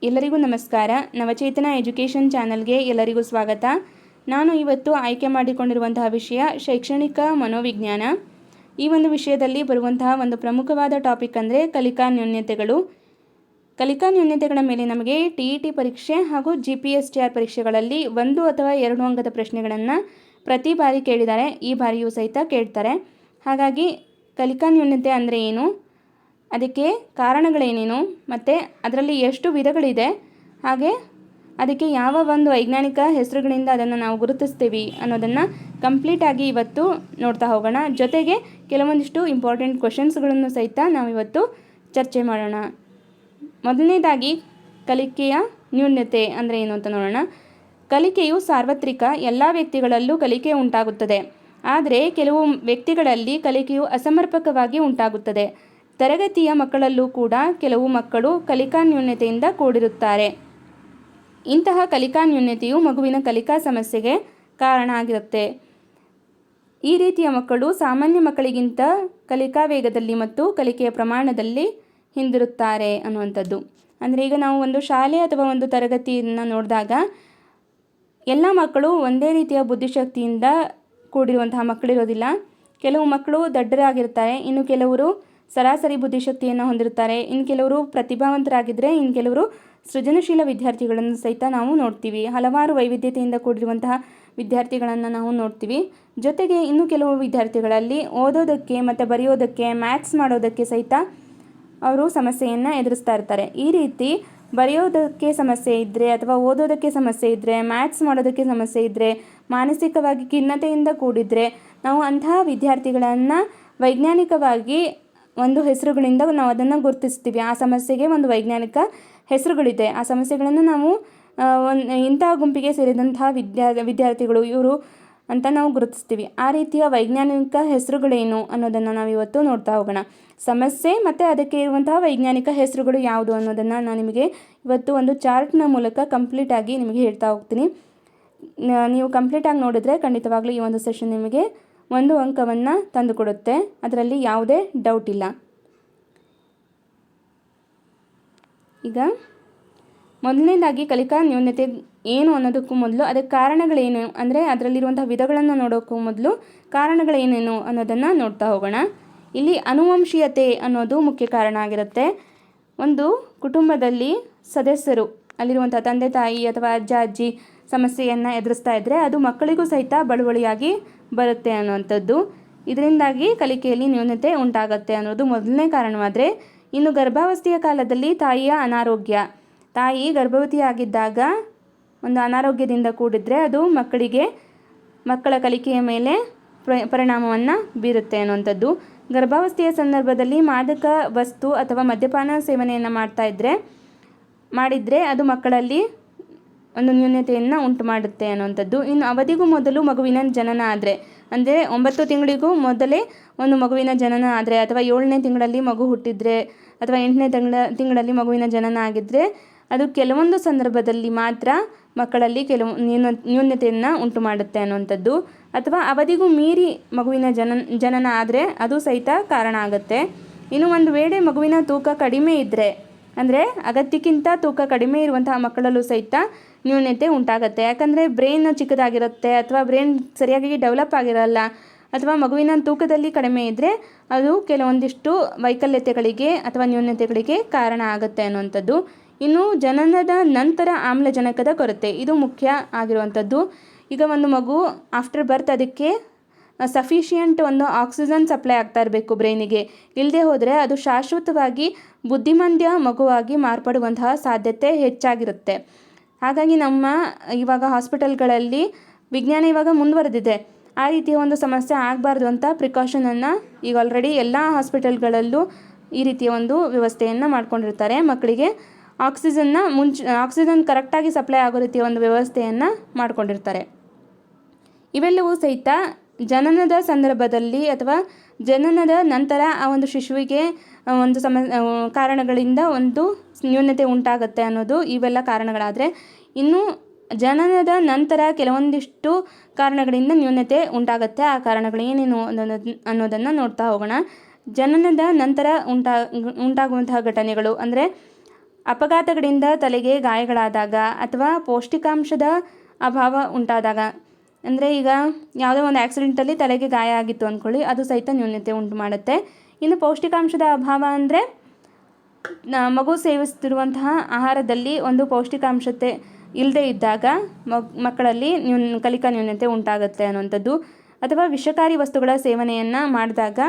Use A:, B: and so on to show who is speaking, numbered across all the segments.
A: ಎಲ್ಲರಿಗೂ ನಮಸ್ಕಾರ. ನವಚೇತನ ಎಜುಕೇಷನ್ ಚಾನಲ್ಗೆ ಎಲ್ಲರಿಗೂ ಸ್ವಾಗತ. ನಾನು ಇವತ್ತು ಆಯ್ಕೆ ಮಾಡಿಕೊಂಡಿರುವಂತಹ ವಿಷಯ ಶೈಕ್ಷಣಿಕ ಮನೋವಿಜ್ಞಾನ. ಈ ಒಂದು ವಿಷಯದಲ್ಲಿ ಬರುವಂತಹ ಒಂದು ಪ್ರಮುಖವಾದ ಟಾಪಿಕ್ ಅಂದರೆ ಕಲಿಕಾ ನ್ಯೂನತೆಗಳು. ಕಲಿಕಾ ನ್ಯೂನತೆಗಳ ಮೇಲೆ ನಮಗೆ TET ಪರೀಕ್ಷೆ ಹಾಗೂ GPSTR ಪರೀಕ್ಷೆಗಳಲ್ಲಿ 1 ಅಥವಾ 2 ಅಂಕದ ಪ್ರಶ್ನೆಗಳನ್ನು ಪ್ರತಿ ಬಾರಿ ಕೇಳಿದ್ದಾರೆ. ಈ ಬಾರಿಯೂ ಸಹಿತ ಕೇಳ್ತಾರೆ. ಹಾಗಾಗಿ ಕಲಿಕಾ ನ್ಯೂನತೆ ಅಂದರೆ ಏನು, ಅದಕ್ಕೆ ಕಾರಣಗಳೇನೇನು ಮತ್ತು ಅದರಲ್ಲಿ ಎಷ್ಟು ವಿಧಗಳಿದೆ, ಹಾಗೆ ಅದಕ್ಕೆ ಯಾವ ಒಂದು ವೈಜ್ಞಾನಿಕ ಹೆಸರುಗಳಿಂದ ಅದನ್ನು ನಾವು ಗುರುತಿಸ್ತೀವಿ ಅನ್ನೋದನ್ನು ಕಂಪ್ಲೀಟಾಗಿ ಇವತ್ತು ನೋಡ್ತಾ ಹೋಗೋಣ. ಜೊತೆಗೆ ಕೆಲವೊಂದಿಷ್ಟು ಇಂಪಾರ್ಟೆಂಟ್ ಕ್ವೆಶನ್ಸ್ಗಳನ್ನು ಸಹಿತ ನಾವಿವತ್ತು ಚರ್ಚೆ ಮಾಡೋಣ. ಮೊದಲನೇದಾಗಿ ಕಲಿಕೆಯ ನ್ಯೂನತೆ ಅಂದರೆ ಏನು ಅಂತ ನೋಡೋಣ. ಕಲಿಕೆಯು ಸಾರ್ವತ್ರಿಕ, ಎಲ್ಲ ವ್ಯಕ್ತಿಗಳಲ್ಲೂ ಕಲಿಕೆ ಉಂಟಾಗುತ್ತದೆ. ಆದರೆ ಕೆಲವು ವ್ಯಕ್ತಿಗಳಲ್ಲಿ ಕಲಿಕೆಯು ಅಸಮರ್ಪಕವಾಗಿ ಉಂಟಾಗುತ್ತದೆ. ತರಗತಿಯ ಮಕ್ಕಳಲ್ಲೂ ಕೂಡ ಕೆಲವು ಮಕ್ಕಳು ಕಲಿಕಾ ನ್ಯೂನತೆಯಿಂದ ಕೂಡಿರುತ್ತಾರೆ. ಇಂತಹ ಕಲಿಕಾ ನ್ಯೂನತೆಯು ಮಗುವಿನ ಕಲಿಕಾ ಸಮಸ್ಯೆಗೆ ಕಾರಣ ಆಗಿರುತ್ತೆ. ಈ ರೀತಿಯ ಮಕ್ಕಳು ಸಾಮಾನ್ಯ ಮಕ್ಕಳಿಗಿಂತ ಕಲಿಕಾ ವೇಗದಲ್ಲಿ ಮತ್ತು ಕಲಿಕೆಯ ಪ್ರಮಾಣದಲ್ಲಿ ಹಿಂದಿರುತ್ತಾರೆ ಅನ್ನುವಂಥದ್ದು. ಅಂದರೆ ಈಗ ನಾವು ಒಂದು ಶಾಲೆ ಅಥವಾ ಒಂದು ತರಗತಿಯನ್ನು ನೋಡಿದಾಗ ಎಲ್ಲ ಮಕ್ಕಳು ಒಂದೇ ರೀತಿಯ ಬುದ್ಧಿಶಕ್ತಿಯಿಂದ ಕೂಡಿರುವಂತಹ ಮಕ್ಕಳಿರೋದಿಲ್ಲ. ಕೆಲವು ಮಕ್ಕಳು ದಡ್ಡರಾಗಿರ್ತಾರೆ, ಇನ್ನು ಕೆಲವರು ಸರಾಸರಿ ಬುದ್ಧಿಶಕ್ತಿಯನ್ನು ಹೊಂದಿರುತ್ತಾರೆ, ಇನ್ನು ಕೆಲವರು ಪ್ರತಿಭಾವಂತರಾಗಿದ್ದರೆ ಇನ್ನು ಕೆಲವರು ಸೃಜನಶೀಲ ವಿದ್ಯಾರ್ಥಿಗಳನ್ನು ಸಹಿತ ನಾವು ನೋಡ್ತೀವಿ. ಹಲವಾರು ವೈವಿಧ್ಯತೆಯಿಂದ ಕೂಡಿರುವಂತಹ ವಿದ್ಯಾರ್ಥಿಗಳನ್ನು ನಾವು ನೋಡ್ತೀವಿ. ಜೊತೆಗೆ ಇನ್ನು ಕೆಲವು ವಿದ್ಯಾರ್ಥಿಗಳಲ್ಲಿ ಓದೋದಕ್ಕೆ ಮತ್ತು ಬರೆಯೋದಕ್ಕೆ, ಮ್ಯಾಥ್ಸ್ ಮಾಡೋದಕ್ಕೆ ಸಹಿತ ಅವರು ಸಮಸ್ಯೆಯನ್ನು ಎದುರಿಸ್ತಾ ಇರ್ತಾರೆ. ಈ ರೀತಿ ಬರೆಯೋದಕ್ಕೆ ಸಮಸ್ಯೆ ಇದ್ದರೆ ಅಥವಾ ಓದೋದಕ್ಕೆ ಸಮಸ್ಯೆ ಇದ್ದರೆ, ಮ್ಯಾಥ್ಸ್ ಮಾಡೋದಕ್ಕೆ ಸಮಸ್ಯೆ ಇದ್ದರೆ, ಮಾನಸಿಕವಾಗಿ ಖಿನ್ನತೆಯಿಂದ ಕೂಡಿದರೆ ನಾವು ಅಂತಹ ವಿದ್ಯಾರ್ಥಿಗಳನ್ನು ವೈಜ್ಞಾನಿಕವಾಗಿ ಒಂದು ಹೆಸರುಗಳಿಂದ ನಾವು ಅದನ್ನು ಗುರುತಿಸ್ತೀವಿ. ಆ ಸಮಸ್ಯೆಗೆ ಒಂದು ವೈಜ್ಞಾನಿಕ ಹೆಸರುಗಳಿದೆ. ಆ ಸಮಸ್ಯೆಗಳನ್ನು ನಾವು ಇಂತಹ ಗುಂಪಿಗೆ ಸೇರಿದಂತಹ ವಿದ್ಯಾರ್ಥಿಗಳು ಇವರು ಅಂತ ನಾವು ಗುರುತಿಸ್ತೀವಿ. ಆ ರೀತಿಯ ವೈಜ್ಞಾನಿಕ ಹೆಸರುಗಳೇನು ಅನ್ನೋದನ್ನು ನಾವು ಇವತ್ತು ನೋಡ್ತಾ ಹೋಗೋಣ. ಸಮಸ್ಯೆ ಮತ್ತು ಅದಕ್ಕೆ ಇರುವಂತಹ ವೈಜ್ಞಾನಿಕ ಹೆಸರುಗಳು ಯಾವುದು ಅನ್ನೋದನ್ನು ನಾನು ನಿಮಗೆ ಇವತ್ತು ಒಂದು ಚಾರ್ಟ್ನ ಮೂಲಕ ಕಂಪ್ಲೀಟಾಗಿ ನಿಮಗೆ ಹೇಳ್ತಾ ಹೋಗ್ತೀನಿ. ನೀವು ಕಂಪ್ಲೀಟಾಗಿ ನೋಡಿದ್ರೆ ಖಂಡಿತವಾಗ್ಲೂ ಈ ಒಂದು ಸೆಷನ್ ನಿಮಗೆ 1 ಅಂಕವನ್ನು ತಂದುಕೊಡುತ್ತೆ. ಅದರಲ್ಲಿ ಯಾವುದೇ ಡೌಟ್ ಇಲ್ಲ. ಈಗ ಮೊದಲನೇದಾಗಿ ಕಲಿಕಾ ನ್ಯೂನತೆ ಏನು ಅನ್ನೋದಕ್ಕೂ ಮೊದಲು ಅದಕ್ಕೆ ಕಾರಣಗಳೇನು, ಅಂದರೆ ಅದರಲ್ಲಿರುವಂಥ ವಿಧಗಳನ್ನು ನೋಡೋಕ್ಕೂ ಮೊದಲು ಕಾರಣಗಳೇನೇನು ಅನ್ನೋದನ್ನು ನೋಡ್ತಾ ಹೋಗೋಣ. ಇಲ್ಲಿ ಅನುವಂಶೀಯತೆ ಅನ್ನೋದು ಮುಖ್ಯ ಕಾರಣ ಆಗಿರುತ್ತೆ. ಒಂದು ಕುಟುಂಬದಲ್ಲಿ ಸದಸ್ಯರು ಅಲ್ಲಿರುವಂಥ ತಂದೆ ತಾಯಿ ಅಥವಾ ಅಜ್ಜ ಅಜ್ಜಿ ಸಮಸ್ಯೆಯನ್ನು ಎದುರಿಸ್ತಾ ಇದ್ದರೆ ಅದು ಮಕ್ಕಳಿಗೂ ಸಹಿತ ಬಳುವಳಿಯಾಗಿ ಬರುತ್ತೆ ಅನ್ನುವಂಥದ್ದು. ಇದರಿಂದಾಗಿ ಕಲಿಕೆಯಲ್ಲಿ ನ್ಯೂನತೆ ಉಂಟಾಗತ್ತೆ ಅನ್ನೋದು ಮೊದಲನೇ ಕಾರಣವಾದರೆ, ಇನ್ನು ಗರ್ಭಾವಸ್ಥೆಯ ಕಾಲದಲ್ಲಿ ತಾಯಿಯ ಅನಾರೋಗ್ಯ, ತಾಯಿ ಗರ್ಭವತಿಯಾಗಿದ್ದಾಗ ಒಂದು ಅನಾರೋಗ್ಯದಿಂದ ಕೂಡಿದರೆ ಅದು ಮಕ್ಕಳ ಕಲಿಕೆಯ ಮೇಲೆ ಪರಿಣಾಮವನ್ನು ಬೀರುತ್ತೆ ಅನ್ನುವಂಥದ್ದು. ಗರ್ಭಾವಸ್ಥೆಯ ಸಂದರ್ಭದಲ್ಲಿ ಮಾದಕ ವಸ್ತು ಅಥವಾ ಮದ್ಯಪಾನ ಸೇವನೆಯನ್ನು ಮಾಡಿದರೆ ಅದು ಮಕ್ಕಳಲ್ಲಿ ಒಂದು ನ್ಯೂನತೆಯನ್ನು ಉಂಟು ಮಾಡುತ್ತೆ ಅನ್ನುವಂಥದ್ದು. ಇನ್ನು ಅವಧಿಗೂ ಮೊದಲು ಮಗುವಿನ ಜನನ ಆದರೆ, ಅಂದರೆ 9 ತಿಂಗಳಿಗೂ ಮೊದಲೇ ಒಂದು ಮಗುವಿನ ಜನನ ಆದರೆ ಅಥವಾ 7ನೇ ತಿಂಗಳಲ್ಲಿ ಮಗು ಹುಟ್ಟಿದರೆ ಅಥವಾ 8ನೇ ತಿಂಗಳಲ್ಲಿ ಮಗುವಿನ ಜನನ ಆಗಿದ್ದರೆ ಅದು ಕೆಲವೊಂದು ಸಂದರ್ಭದಲ್ಲಿ ಮಾತ್ರ ಮಕ್ಕಳಲ್ಲಿ ಕೆಲವು ನ್ಯೂನತೆಯನ್ನು ಉಂಟು ಮಾಡುತ್ತೆ ಅನ್ನುವಂಥದ್ದು. ಅಥವಾ ಅವಧಿಗೂ ಮೀರಿ ಮಗುವಿನ ಜನನ ಆದರೆ ಅದು ಸಹಿತ ಕಾರಣ ಆಗುತ್ತೆ. ಇನ್ನು ಒಂದು ವೇಳೆ ಮಗುವಿನ ತೂಕ ಕಡಿಮೆ ಇದ್ದರೆ, ಅಂದರೆ ಅಗತ್ಯಕ್ಕಿಂತ ತೂಕ ಕಡಿಮೆ ಇರುವಂತಹ ಮಕ್ಕಳಲ್ಲೂ ಸಹಿತ ನ್ಯೂನತೆ ಉಂಟಾಗುತ್ತೆ. ಯಾಕಂದರೆ ಬ್ರೈನ್ ಚಿಕ್ಕದಾಗಿರುತ್ತೆ ಅಥವಾ ಬ್ರೈನ್ ಸರಿಯಾಗಿ ಡೆವಲಪ್ ಆಗಿರಲ್ಲ ಅಥವಾ ಮಗುವಿನ ತೂಕದಲ್ಲಿ ಕಡಿಮೆ ಇದ್ದರೆ ಅದು ಕೆಲವೊಂದಿಷ್ಟು ವೈಕಲ್ಯತೆಗಳಿಗೆ ಅಥವಾ ನ್ಯೂನತೆಗಳಿಗೆ ಕಾರಣ ಆಗುತ್ತೆ ಅನ್ನುವಂಥದ್ದು. ಇನ್ನು ಜನನದ ನಂತರ ಆಮ್ಲಜನಕದ ಕೊರತೆ, ಇದು ಮುಖ್ಯ ಆಗಿರುವಂಥದ್ದು. ಈಗ ಒಂದು ಮಗು ಆಫ್ಟರ್ ಬರ್ತ್ ಅದಕ್ಕೆ ಸಫಿಷಿಯೆಂಟ್ ಒಂದು ಆಕ್ಸಿಜನ್ ಸಪ್ಲೈ ಆಗ್ತಾ ಇರಬೇಕು ಬ್ರೈನಿಗೆ. ಇಲ್ಲದೆ ಹೋದರೆ ಅದು ಶಾಶ್ವತವಾಗಿ ಬುದ್ಧಿಮಾಂದ್ಯ ಮಗುವಾಗಿ ಮಾರ್ಪಡುವಂತಹ ಸಾಧ್ಯತೆ ಹೆಚ್ಚಾಗಿರುತ್ತೆ. ಹಾಗಾಗಿ ನಮ್ಮ ಇವಾಗ ಹಾಸ್ಪಿಟಲ್ಗಳಲ್ಲಿ ವಿಜ್ಞಾನ ಇವಾಗ ಮುಂದುವರೆದಿದೆ. ಆ ರೀತಿಯ ಒಂದು ಸಮಸ್ಯೆ ಆಗಬಾರ್ದು ಅಂತ ಪ್ರಿಕಾಷನನ್ನು ಈಗ ಆಲ್ರೆಡಿ ಎಲ್ಲ ಹಾಸ್ಪಿಟಲ್ಗಳಲ್ಲೂ ಈ ರೀತಿಯ ಒಂದು ವ್ಯವಸ್ಥೆಯನ್ನು ಮಾಡ್ಕೊಂಡಿರ್ತಾರೆ. ಮಕ್ಕಳಿಗೆ ಆಕ್ಸಿಜನ್ ಕರೆಕ್ಟಾಗಿ ಸಪ್ಲೈ ಆಗೋ ರೀತಿಯ ಒಂದು ವ್ಯವಸ್ಥೆಯನ್ನು ಮಾಡ್ಕೊಂಡಿರ್ತಾರೆ. ಇವೆಲ್ಲವೂ ಸಹಿತ ಜನನದ ಸಂದರ್ಭದಲ್ಲಿ ಅಥವಾ ಜನನದ ನಂತರ ಆ ಒಂದು ಶಿಶುವಿಗೆ ಒಂದು ಕಾರಣಗಳಿಂದ ಒಂದು ನ್ಯೂನತೆ ಉಂಟಾಗುತ್ತೆ ಅನ್ನೋದು ಇವೆಲ್ಲ ಕಾರಣಗಳಾದರೆ, ಇನ್ನು ಜನನದ ನಂತರ ಕೆಲವೊಂದಿಷ್ಟು ಕಾರಣಗಳಿಂದ ನ್ಯೂನತೆ ಉಂಟಾಗುತ್ತೆ. ಆ ಕಾರಣಗಳು ಏನೇನು ಅನ್ನೋದನ್ನು ನೋಡ್ತಾ ಹೋಗೋಣ. ಜನನದ ನಂತರ ಉಂಟಾಗುವಂತಹ ಘಟನೆಗಳು ಅಂದರೆ ಅಪಘಾತಗಳಿಂದ ತಲೆಗೆ ಗಾಯಗಳಾದಾಗ ಅಥವಾ ಪೌಷ್ಟಿಕಾಂಶದ ಅಭಾವ ಉಂಟಾದಾಗ, ಅಂದರೆ ಈಗ ಯಾವುದೋ ಒಂದು ಆ್ಯಕ್ಸಿಡೆಂಟಲ್ಲಿ ತಲೆಗೆ ಗಾಯ ಆಗಿತ್ತು ಅಂದ್ಕೊಳ್ಳಿ, ಅದು ಸಹಿತ ನ್ಯೂನತೆ ಉಂಟು ಮಾಡುತ್ತೆ. ಇನ್ನು ಪೌಷ್ಟಿಕಾಂಶದ ಅಭಾವ ಅಂದರೆ ಮಗು ಸೇವಿಸ್ತಿರುವಂತಹ ಆಹಾರದಲ್ಲಿ ಒಂದು ಪೌಷ್ಟಿಕಾಂಶತೆ ಇಲ್ಲದೆ ಇದ್ದಾಗ ಮಕ್ಕಳಲ್ಲಿ ಕಲಿಕಾ ನ್ಯೂನತೆ ಉಂಟಾಗುತ್ತೆ ಅನ್ನುವಂಥದ್ದು. ಅಥವಾ ವಿಷಕಾರಿ ವಸ್ತುಗಳ ಸೇವನೆಯನ್ನು ಮಾಡಿದಾಗ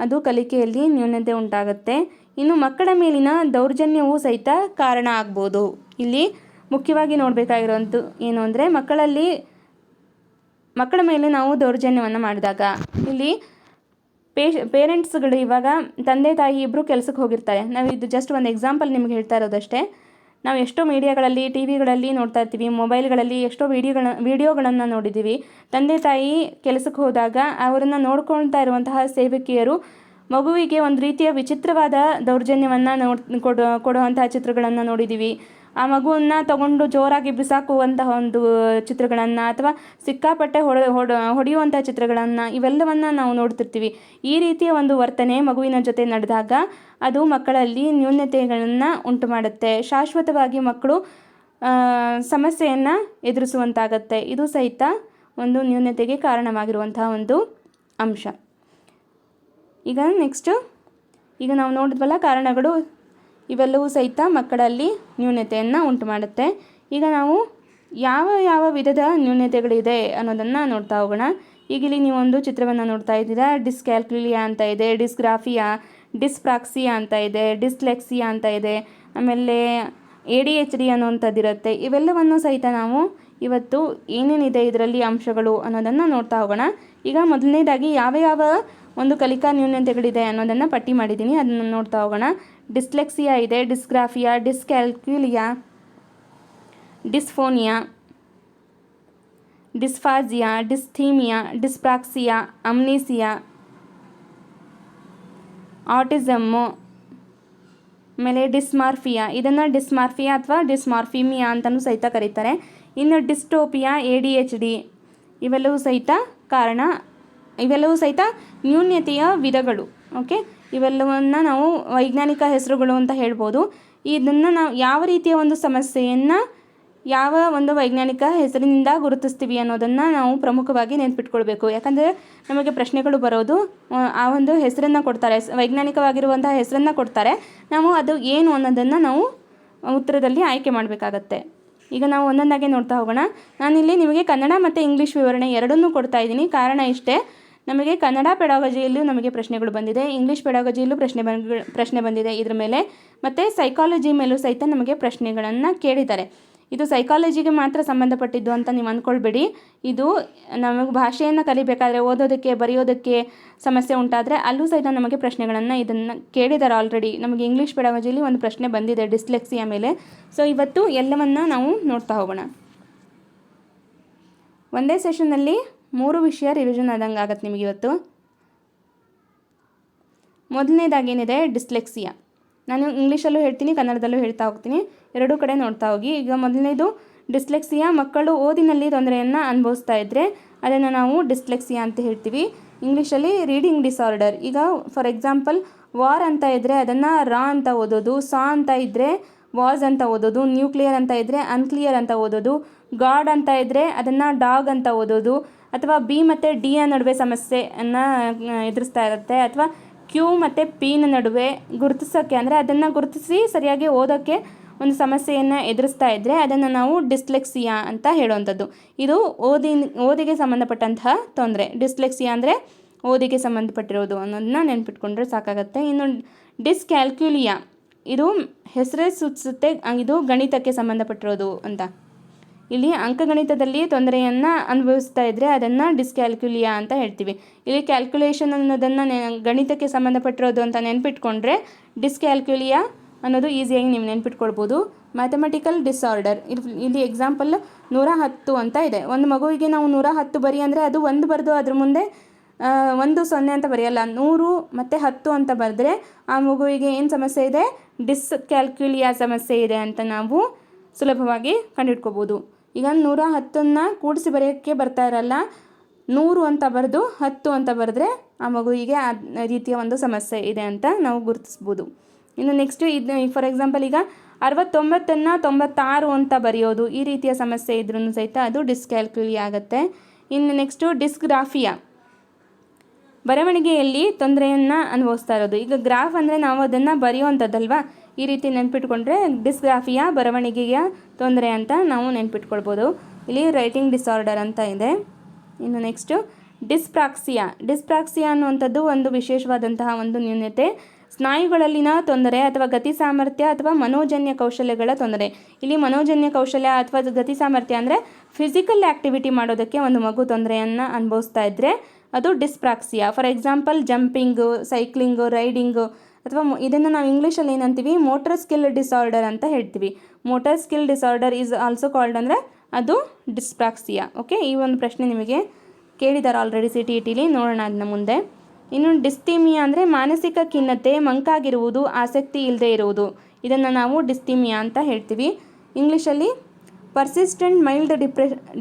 A: ಅದು ಕಲಿಕೆಯಲ್ಲಿ ನ್ಯೂನತೆ ಉಂಟಾಗುತ್ತೆ. ಇನ್ನು ಮಕ್ಕಳ ಮೇಲಿನ ದೌರ್ಜನ್ಯವೂ ಸಹಿತ ಕಾರಣ ಆಗ್ಬೋದು. ಇಲ್ಲಿ ಮುಖ್ಯವಾಗಿ ನೋಡಬೇಕಾಗಿರೋಂಥ ಏನು ಅಂದರೆ ಮಕ್ಕಳ ಮೇಲೆ ನಾವು ದೌರ್ಜನ್ಯವನ್ನು ಮಾಡಿದಾಗ ಇಲ್ಲಿ ಪೇರೆಂಟ್ಸ್ಗಳು ಇವಾಗ ತಂದೆ ತಾಯಿ ಇಬ್ಬರು ಕೆಲಸಕ್ಕೆ ಹೋಗಿರ್ತಾರೆ. ನಾವು ಇದು ಜಸ್ಟ್ ಒಂದು ಎಕ್ಸಾಂಪಲ್ ನಿಮ್ಗೆ ಹೇಳ್ತಾ ಇರೋದಷ್ಟೇ. ನಾವು ಎಷ್ಟೋ ಮೀಡಿಯಾಗಳಲ್ಲಿ ಟಿ ವಿಗಳಲ್ಲಿ ನೋಡ್ತಾ ಇರ್ತೀವಿ, ಮೊಬೈಲ್ಗಳಲ್ಲಿ ಎಷ್ಟೋ ವಿಡಿಯೋಗಳನ್ನು ನೋಡಿದ್ದೀವಿ. ತಂದೆ ತಾಯಿ ಕೆಲಸಕ್ಕೆ ಹೋದಾಗ ಅವರನ್ನು ನೋಡ್ಕೊಳ್ತಾ ಇರುವಂತಹ ಸೇವಕಿಯರು ಮಗುವಿಗೆ ಒಂದು ರೀತಿಯ ವಿಚಿತ್ರವಾದ ದೌರ್ಜನ್ಯವನ್ನು ಕೊಡುವಂತಹ ಚಿತ್ರಗಳನ್ನು ನೋಡಿದ್ದೀವಿ. ಆ ಮಗುವನ್ನು ತಗೊಂಡು ಜೋರಾಗಿ ಬಿಸಾಕುವಂತಹ ಒಂದು ಚಿತ್ರಗಳನ್ನು ಅಥವಾ ಸಿಕ್ಕಾಪಟ್ಟೆ ಹೊಡೆಯುವಂಥ ಚಿತ್ರಗಳನ್ನು ಇವೆಲ್ಲವನ್ನು ನಾವು ನೋಡ್ತಿರ್ತೀವಿ. ಈ ರೀತಿಯ ಒಂದು ವರ್ತನೆ ಮಗುವಿನ ಜೊತೆ ನಡೆದಾಗ ಅದು ಮಕ್ಕಳಲ್ಲಿ ನ್ಯೂನತೆಗಳನ್ನು ಉಂಟು ಮಾಡುತ್ತೆ. ಶಾಶ್ವತವಾಗಿ ಮಕ್ಕಳು ಸಮಸ್ಯೆಯನ್ನು ಎದುರಿಸುವಂತಾಗತ್ತೆ. ಇದು ಸಹಿತ ಒಂದು ನ್ಯೂನತೆಗೆ ಕಾರಣವಾಗಿರುವಂತಹ ಒಂದು ಅಂಶ. ಈಗ ನೆಕ್ಸ್ಟು ಈಗ ನಾವು ನೋಡಿದ್ವಲ್ಲ ಕಾರಣಗಳು, ಇವೆಲ್ಲವೂ ಸಹಿತ ಮಕ್ಕಳಲ್ಲಿ ನ್ಯೂನತೆಯನ್ನು ಉಂಟು ಮಾಡುತ್ತೆ. ಈಗ ನಾವು ಯಾವ ವಿಧದ ನ್ಯೂನತೆಗಳಿದೆ ಅನ್ನೋದನ್ನು ನೋಡ್ತಾ ಹೋಗೋಣ. ಈಗ ಇಲ್ಲಿ ನೀವು ಒಂದು ಚಿತ್ರವನ್ನು ನೋಡ್ತಾ ಇದ್ದೀರಾ. ಡಿಸ್ಕ್ಯಾಲ್ಕುಲಿಯಾ ಅಂತ ಇದೆ, ಡಿಸ್ಗ್ರಾಫಿಯಾ, ಡಿಸ್ಪ್ರಾಕ್ಸಿಯಾ ಅಂತ ಇದೆ, ಡಿಸ್ಲೆಕ್ಸಿಯಾ ಅಂತ ಇದೆ, ಆಮೇಲೆ ADHD ಅನ್ನುವಂಥದ್ದಿರುತ್ತೆ. ಇವೆಲ್ಲವನ್ನು ಸಹಿತ ನಾವು ಇವತ್ತು ಏನೇನಿದೆ ಇದರಲ್ಲಿ ಅಂಶಗಳು ಅನ್ನೋದನ್ನು ನೋಡ್ತಾ ಹೋಗೋಣ. ಈಗ ಮೊದಲನೇದಾಗಿ ಯಾವ ಒಂದು ಕಲಿಕಾ ನ್ಯೂನತೆಗಳಿದೆ ಅನ್ನೋದನ್ನು ಪಟ್ಟಿ ಮಾಡಿದ್ದೀನಿ, ಅದನ್ನು ನೋಡ್ತಾ ಹೋಗೋಣ. ಡಿಸ್ಲೆಕ್ಸಿಯಾ ಇದೆ, ಡಿಸ್ಗ್ರಾಫಿಯಾ, ಡಿಸ್ಕ್ಯಾಲ್ಕ್ಯುಲಿಯಾ, ಡಿಸ್ಫೋನಿಯಾ, ಡಿಸ್ಫಾಜಿಯಾ, ಡಿಸ್ಥೀಮಿಯಾ, ಡಿಸ್ಪ್ರಾಕ್ಸಿಯಾ, ಅಮ್ನೀಸಿಯಾ, ಆಟಿಸಮ್ಮು, ಆಮೇಲೆ ಡಿಸ್ಮಾರ್ಫಿಯಾ. ಇದನ್ನು ಡಿಸ್ಮಾರ್ಫಿಯಾ ಅಥವಾ ಡಿಸ್ಮಾರ್ಫಿಮಿಯಾ ಅಂತಲೂ ಸಹಿತ ಕರೀತಾರೆ. ಇನ್ನು ಡಿಸ್ಟೋಪಿಯಾ, ADHD ಇವೆಲ್ಲವೂ ಸಹಿತ ನ್ಯೂನತೆಯ ವಿಧಗಳು. ಓಕೆ, ಇವೆಲ್ಲವನ್ನು ನಾವು ವೈಜ್ಞಾನಿಕ ಹೆಸರುಗಳು ಅಂತ ಹೇಳ್ಬೋದು. ಇದನ್ನು ನಾವು ಯಾವ ರೀತಿಯ ಒಂದು ಸಮಸ್ಯೆಯನ್ನು ಯಾವ ಒಂದು ವೈಜ್ಞಾನಿಕ ಹೆಸರಿನಿಂದ ಗುರುತಿಸ್ತೀವಿ ಅನ್ನೋದನ್ನು ನಾವು ಪ್ರಮುಖವಾಗಿ ನೆನಪಿಟ್ಕೊಳ್ಬೇಕು. ಯಾಕಂದರೆ ನಮಗೆ ಪ್ರಶ್ನೆಗಳು ಬರೋದು ಆ ಒಂದು ಹೆಸರನ್ನು ಕೊಡ್ತಾರೆ, ವೈಜ್ಞಾನಿಕವಾಗಿರುವಂತಹ ಹೆಸರನ್ನು ಕೊಡ್ತಾರೆ. ನಾವು ಅದು ಏನು ಅನ್ನೋದನ್ನು ನಾವು ಉತ್ತರದಲ್ಲಿ ಆಯ್ಕೆ ಮಾಡಬೇಕಾಗತ್ತೆ. ಈಗ ನಾವು ಒಂದೊಂದಾಗೆ ನೋಡ್ತಾ ಹೋಗೋಣ. ನಾನಿಲ್ಲಿ ನಿಮಗೆ ಕನ್ನಡ ಮತ್ತು ಇಂಗ್ಲೀಷ್ ವಿವರಣೆ ಎರಡನ್ನೂ ಕೊಡ್ತಾ ಇದ್ದೀನಿ. ಕಾರಣ ಇಷ್ಟೇ, ನಮಗೆ ಕನ್ನಡ ಪೆಡಾಗಜಿಯಲ್ಲೂ ನಮಗೆ ಪ್ರಶ್ನೆಗಳು ಬಂದಿದೆ, ಇಂಗ್ಲೀಷ್ ಪೆಡಾಗಜಿಯಲ್ಲೂ ಪ್ರಶ್ನೆ ಬಂದಿದೆ ಇದ್ರ ಮೇಲೆ, ಮತ್ತು ಸೈಕಾಲಜಿ ಮೇಲೂ ಸಹಿತ ನಮಗೆ ಪ್ರಶ್ನೆಗಳನ್ನು ಕೇಳಿದ್ದಾರೆ. ಇದು ಸೈಕಾಲಜಿಗೆ ಮಾತ್ರ ಸಂಬಂಧಪಟ್ಟಿದ್ದು ಅಂತ ನೀವು ಅಂದ್ಕೊಳ್ಬೇಡಿ. ಇದು ನಮಗೆ ಭಾಷೆಯನ್ನು ಕಲಿಬೇಕಾದ್ರೆ ಓದೋದಕ್ಕೆ ಬರೆಯೋದಕ್ಕೆ ಸಮಸ್ಯೆ ಉಂಟಾದರೆ ಅಲ್ಲೂ ಸಹಿತ ನಮಗೆ ಪ್ರಶ್ನೆಗಳನ್ನು ಇದನ್ನು ಕೇಳಿದ್ದಾರೆ ಆಲ್ರೆಡಿ. ನಮಗೆ ಇಂಗ್ಲೀಷ್ ಪೆಡಾಗಜಿಯಲ್ಲಿ ಒಂದು ಪ್ರಶ್ನೆ ಬಂದಿದೆ ಡಿಸ್ಲೆಕ್ಸಿಯಾ ಮೇಲೆ. ಸೊ ಇವತ್ತು ಎಲ್ಲವನ್ನು ನಾವು ನೋಡ್ತಾ ಹೋಗೋಣ. ಒಂದೇ ಸೆಷನ್ನಲ್ಲಿ 3 ವಿಷಯ ರಿವಿಷನ್ ಆದಂಗೆ ಆಗತ್ತೆ ನಿಮಗೆ ಇವತ್ತು. ಮೊದಲನೇದಾಗೇನಿದೆ ಡಿಸ್ಲೆಕ್ಸಿಯಾ. ನಾನು ಇಂಗ್ಲೀಷಲ್ಲೂ ಹೇಳ್ತೀನಿ, ಕನ್ನಡದಲ್ಲೂ ಹೇಳ್ತಾ ಹೋಗ್ತೀನಿ, ಎರಡೂ ಕಡೆ ನೋಡ್ತಾ ಹೋಗಿ. ಈಗ ಮೊದಲನೇದು ಡಿಸ್ಲೆಕ್ಸಿಯಾ. ಮಕ್ಕಳು ಓದಿನಲ್ಲಿ ತೊಂದರೆಯನ್ನು ಅನುಭವಿಸ್ತಾ ಇದ್ದರೆ ಅದನ್ನು ನಾವು ಡಿಸ್ಲೆಕ್ಸಿಯಾ ಅಂತ ಹೇಳ್ತೀವಿ. ಇಂಗ್ಲೀಷಲ್ಲಿ ರೀಡಿಂಗ್ ಡಿಸಾರ್ಡರ್. ಈಗ ಫಾರ್ ಎಕ್ಸಾಂಪಲ್ ವಾರ್ ಅಂತ ಇದ್ದರೆ ಅದನ್ನು ರಾ ಅಂತ ಓದೋದು, ಸಾ ಅಂತ ಇದ್ದರೆ ವಾಸ್ ಅಂತ ಓದೋದು, ನ್ಯೂಕ್ಲಿಯರ್ ಅಂತ ಇದ್ದರೆ ಅನ್ಕ್ಲಿಯರ್ ಅಂತ ಓದೋದು, ಗಾಡ್ ಅಂತ ಇದ್ದರೆ ಅದನ್ನು ಡಾಗ್ ಅಂತ ಓದೋದು, ಅಥವಾ ಬಿ ಮತ್ತು ಡಿ ನಡುವೆ ಸಮಸ್ಯೆಯನ್ನು ಎದುರಿಸ್ತಾ ಇರುತ್ತೆ, ಅಥವಾ ಕ್ಯೂ ಮತ್ತು ಪಿನ ನಡುವೆ ಗುರುತಿಸೋಕ್ಕೆ, ಅಂದರೆ ಅದನ್ನು ಗುರುತಿಸಿ ಸರಿಯಾಗಿ ಓದೋಕ್ಕೆ ಒಂದು ಸಮಸ್ಯೆಯನ್ನು ಎದುರಿಸ್ತಾ ಇದ್ದರೆ ಅದನ್ನು ನಾವು ಡಿಸ್ಲೆಕ್ಸಿಯಾ ಅಂತ ಹೇಳುವಂಥದ್ದು. ಇದು ಓದಿಗೆ ಸಂಬಂಧಪಟ್ಟಂತಹ ತೊಂದರೆ. ಡಿಸ್ಲೆಕ್ಸಿಯಾ ಅಂದರೆ ಓದಿಗೆ ಸಂಬಂಧಪಟ್ಟಿರೋದು ಅನ್ನೋದನ್ನ ನೆನ್ಪಿಟ್ಕೊಂಡ್ರೆ ಸಾಕಾಗತ್ತೆ. ಇನ್ನು ಡಿಸ್ಕ್ಯಾಲ್ಕ್ಯುಲಿಯಾ, ಇದು ಹೆಸರೇ ಸೂಚಿಸುತ್ತೆ, ಇದು ಗಣಿತಕ್ಕೆ ಸಂಬಂಧಪಟ್ಟಿರೋದು ಅಂತ. ಇಲ್ಲಿ ಅಂಕಗಣಿತದಲ್ಲಿ ತೊಂದರೆಯನ್ನು ಅನುಭವಿಸ್ತಾ ಇದ್ದರೆ ಅದನ್ನು ಡಿಸ್ಕ್ಯಾಲ್ಕ್ಯುಲಿಯಾ ಅಂತ ಹೇಳ್ತೀವಿ. ಇಲ್ಲಿ ಕ್ಯಾಲ್ಕುಲೇಷನ್ ಅನ್ನೋದನ್ನು ಗಣಿತಕ್ಕೆ ಸಂಬಂಧಪಟ್ಟಿರೋದು ಅಂತ ನೆನ್ಪಿಟ್ಕೊಂಡ್ರೆ ಡಿಸ್ಕ್ಯಾಲ್ಕ್ಯುಲಿಯಾ ಅನ್ನೋದು ಈಸಿಯಾಗಿ ನೀವು ನೆನ್ಪಿಟ್ಕೊಳ್ಬೋದು. ಮ್ಯಾಥಮೆಟಿಕಲ್ ಡಿಸಾರ್ಡರ್, ಇಲ್ಲಿ ಎಕ್ಸಾಂಪಲ್ 110 ಅಂತ ಇದೆ. ಒಂದು ಮಗುವಿಗೆ ನಾವು 110 ಬರಿ ಅಂದರೆ ಅದು 1 ಬರೆದು ಅದ್ರ ಮುಂದೆ 1 0 ಅಂತ ಬರೆಯಲ್ಲ, 100 ಮತ್ತು 10 ಅಂತ ಬರೆದ್ರೆ ಆ ಮಗುವಿಗೆ ಏನು ಸಮಸ್ಯೆ ಇದೆ, ಡಿಸ್ಕ್ಯಾಲ್ಕ್ಯುಲಿಯಾ ಸಮಸ್ಯೆ ಇದೆ ಅಂತ ನಾವು ಸುಲಭವಾಗಿ ಕಂಡುಹಿಡ್ಕೋಬೋದು. ಈಗ 110ನ್ನು ಕೂಡಿಸಿ ಬರೆಯೋಕ್ಕೆ ಬರ್ತಾ ಇರಲ್ಲ, 100 ಅಂತ ಬರೆದು 10 ಅಂತ ಬರೆದ್ರೆ ಆ ಮಗುವಿಗೆ ಆ ರೀತಿಯ ಒಂದು ಸಮಸ್ಯೆ ಇದೆ ಅಂತ ನಾವು ಗುರುತಿಸ್ಬೋದು. ಇನ್ನು ನೆಕ್ಸ್ಟು ಇದು ಫಾರ್ ಎಕ್ಸಾಂಪಲ್ ಈಗ 69ನ್ನು 96 ಅಂತ ಬರೆಯೋದು, ಈ ರೀತಿಯ ಸಮಸ್ಯೆ ಇದ್ರೂ ಸಹಿತ ಅದು ಡಿಸ್ಕ್ಯಾಲ್ಕುಲಿ ಆಗುತ್ತೆ. ಇನ್ನು ನೆಕ್ಸ್ಟು ಡಿಸ್ಗ್ರಾಫಿಯಾ, ಬರವಣಿಗೆಯಲ್ಲಿ ತೊಂದರೆಯನ್ನು ಅನುಭವಿಸ್ತಾ ಇರೋದು. ಈಗ ಗ್ರಾಫ್ ಅಂದರೆ ನಾವು ಅದನ್ನು ಬರೆಯುವಂಥದ್ದಲ್ವಾ, ಈ ರೀತಿ ನೆನ್ಪಿಟ್ಕೊಂಡ್ರೆ ಡಿಸ್ಗ್ರಾಫಿಯಾ ಬರವಣಿಗೆಯ ತೊಂದರೆ ಅಂತ ನಾವು ನೆನ್ಪಿಟ್ಕೊಳ್ಬೋದು. ಇಲ್ಲಿ ರೈಟಿಂಗ್ ಡಿಸಾರ್ಡರ್ ಅಂತ ಇದೆ. ಇನ್ನು ನೆಕ್ಸ್ಟು ಡಿಸ್ಪ್ರಾಕ್ಸಿಯಾ ಅನ್ನುವಂಥದ್ದು ಒಂದು ವಿಶೇಷವಾದಂತಹ ಒಂದು ನ್ಯೂನತೆ, ಸ್ನಾಯುಗಳಲ್ಲಿನ ತೊಂದರೆ ಅಥವಾ ಗತಿ ಸಾಮರ್ಥ್ಯ ಅಥವಾ ಮನೋಜನ್ಯ ಕೌಶಲ್ಯಗಳ ತೊಂದರೆ. ಇಲ್ಲಿ ಮನೋಜನ್ಯ ಕೌಶಲ್ಯ ಅಥವಾ ಗತಿ ಸಾಮರ್ಥ್ಯ ಅಂದರೆ ಫಿಸಿಕಲ್ ಆ್ಯಕ್ಟಿವಿಟಿ ಮಾಡೋದಕ್ಕೆ ಒಂದು ಮಗು ತೊಂದರೆಯನ್ನು ಅನುಭವಿಸ್ತಾ ಇದ್ದರೆ ಅದು dyspraxia. For example jumping, cycling, riding, ಅಥವಾ ಇದನ್ನು ನಾವು ಇಂಗ್ಲೀಷಲ್ಲಿ ಏನಂತೀವಿ, ಮೋಟರ್ ಸ್ಕಿಲ್ ಡಿಸಾರ್ಡರ್ ಅಂತ ಹೇಳ್ತೀವಿ. Motor skill disorder is also called ಅಂದರೆ ಅದು ಡಿಸ್ಪ್ರಾಕ್ಸಿಯಾ. ಓಕೆ, ಈ ಒಂದು ಪ್ರಶ್ನೆ ನಿಮಗೆ ಕೇಳಿದ್ದಾರೆ ಆಲ್ರೆಡಿ CTETಲಿ, ನೋಡೋಣ ಅದನ್ನ ಮುಂದೆ. ಇನ್ನು ಡಿಸ್ಥೀಮಿಯಾ ಅಂದರೆ ಮಾನಸಿಕ ಖಿನ್ನತೆ, ಮಂಕಾಗಿರುವುದು, ಆಸಕ್ತಿ ಇಲ್ಲದೆ ಇರುವುದು, ಇದನ್ನು ನಾವು ಡಿಸ್ಥೀಮಿಯಾ ಅಂತ ಹೇಳ್ತೀವಿ. ಇಂಗ್ಲೀಷಲ್ಲಿ persistent mild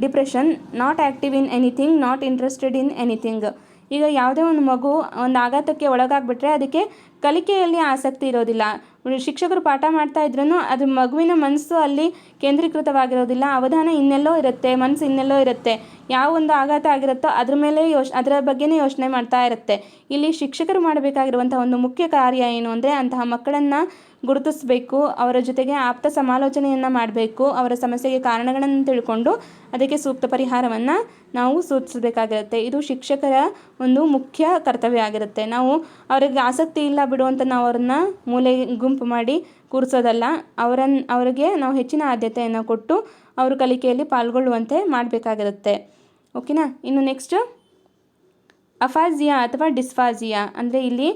A: depression, not active in anything, not interested in anything. ಈಗ ಯಾವುದೇ ಒಂದು ಮಗು ಒಂದು ಆಘಾತಕ್ಕೆ ಒಳಗಾಗ್ಬಿಟ್ರೆ ಅದಕ್ಕೆ ಕಲಿಕೆಯಲ್ಲಿ ಆಸಕ್ತಿ ಇರೋದಿಲ್ಲ. ಶಿಕ್ಷಕರು ಪಾಠ ಮಾಡ್ತಾ ಇದ್ರೂ ಅದು ಮಗುವಿನ ಮನಸ್ಸು ಅಲ್ಲಿ ಕೇಂದ್ರೀಕೃತವಾಗಿರೋದಿಲ್ಲ, ಅವಧಾನ ಇನ್ನೆಲ್ಲೋ ಇರುತ್ತೆ, ಮನಸ್ಸು ಇನ್ನೆಲ್ಲೋ ಇರುತ್ತೆ. ಯಾವ ಒಂದು ಆಘಾತ ಆಗಿರುತ್ತೋ ಅದರ ಬಗ್ಗೆನೇ ಯೋಚನೆ ಮಾಡ್ತಾ ಇರುತ್ತೆ. ಇಲ್ಲಿ ಶಿಕ್ಷಕರು ಮಾಡಬೇಕಾಗಿರುವಂಥ ಒಂದು ಮುಖ್ಯ ಕಾರ್ಯ ಏನು ಅಂದರೆ ಅಂತಹ ಮಕ್ಕಳನ್ನು ಗುರುತಿಸಬೇಕು, ಅವರ ಜೊತೆಗೆ ಆಪ್ತ ಸಮಾಲೋಚನೆಯನ್ನು ಮಾಡಬೇಕು, ಅವರ ಸಮಸ್ಯೆಗೆ ಕಾರಣಗಳನ್ನು ತಿಳ್ಕೊಂಡು ಅದಕ್ಕೆ ಸೂಕ್ತ ಪರಿಹಾರವನ್ನು ನಾವು ಸೂಚಿಸಬೇಕಾಗಿರುತ್ತೆ. ಇದು ಶಿಕ್ಷಕರ ಒಂದು ಮುಖ್ಯ ಕರ್ತವ್ಯ ಆಗಿರುತ್ತೆ. ನಾವು ಅವರಿಗೆ ಆಸಕ್ತಿ ಇಲ್ಲ ಬಿಡುವಂತ ನಾವು ಅವ್ರನ್ನ ಮೂಲೆ ಗುಂಪು ಮಾಡಿ ಕೂರಿಸೋದಲ್ಲ, ಅವರಿಗೆ ನಾವು ಹೆಚ್ಚಿನ ಆದ್ಯತೆಯನ್ನು ಕೊಟ್ಟು ಅವರು ಕಲಿಕೆಯಲ್ಲಿ ಪಾಲ್ಗೊಳ್ಳುವಂತೆ ಮಾಡಬೇಕಾಗಿರುತ್ತೆ. ಓಕೆನಾ. ಇನ್ನು ನೆಕ್ಸ್ಟ್ ಅಫಾಜಿಯಾ ಅಥವಾ ಡಿಸ್ಫಾಜಿಯಾ ಅಂದರೆ ಇಲ್ಲಿ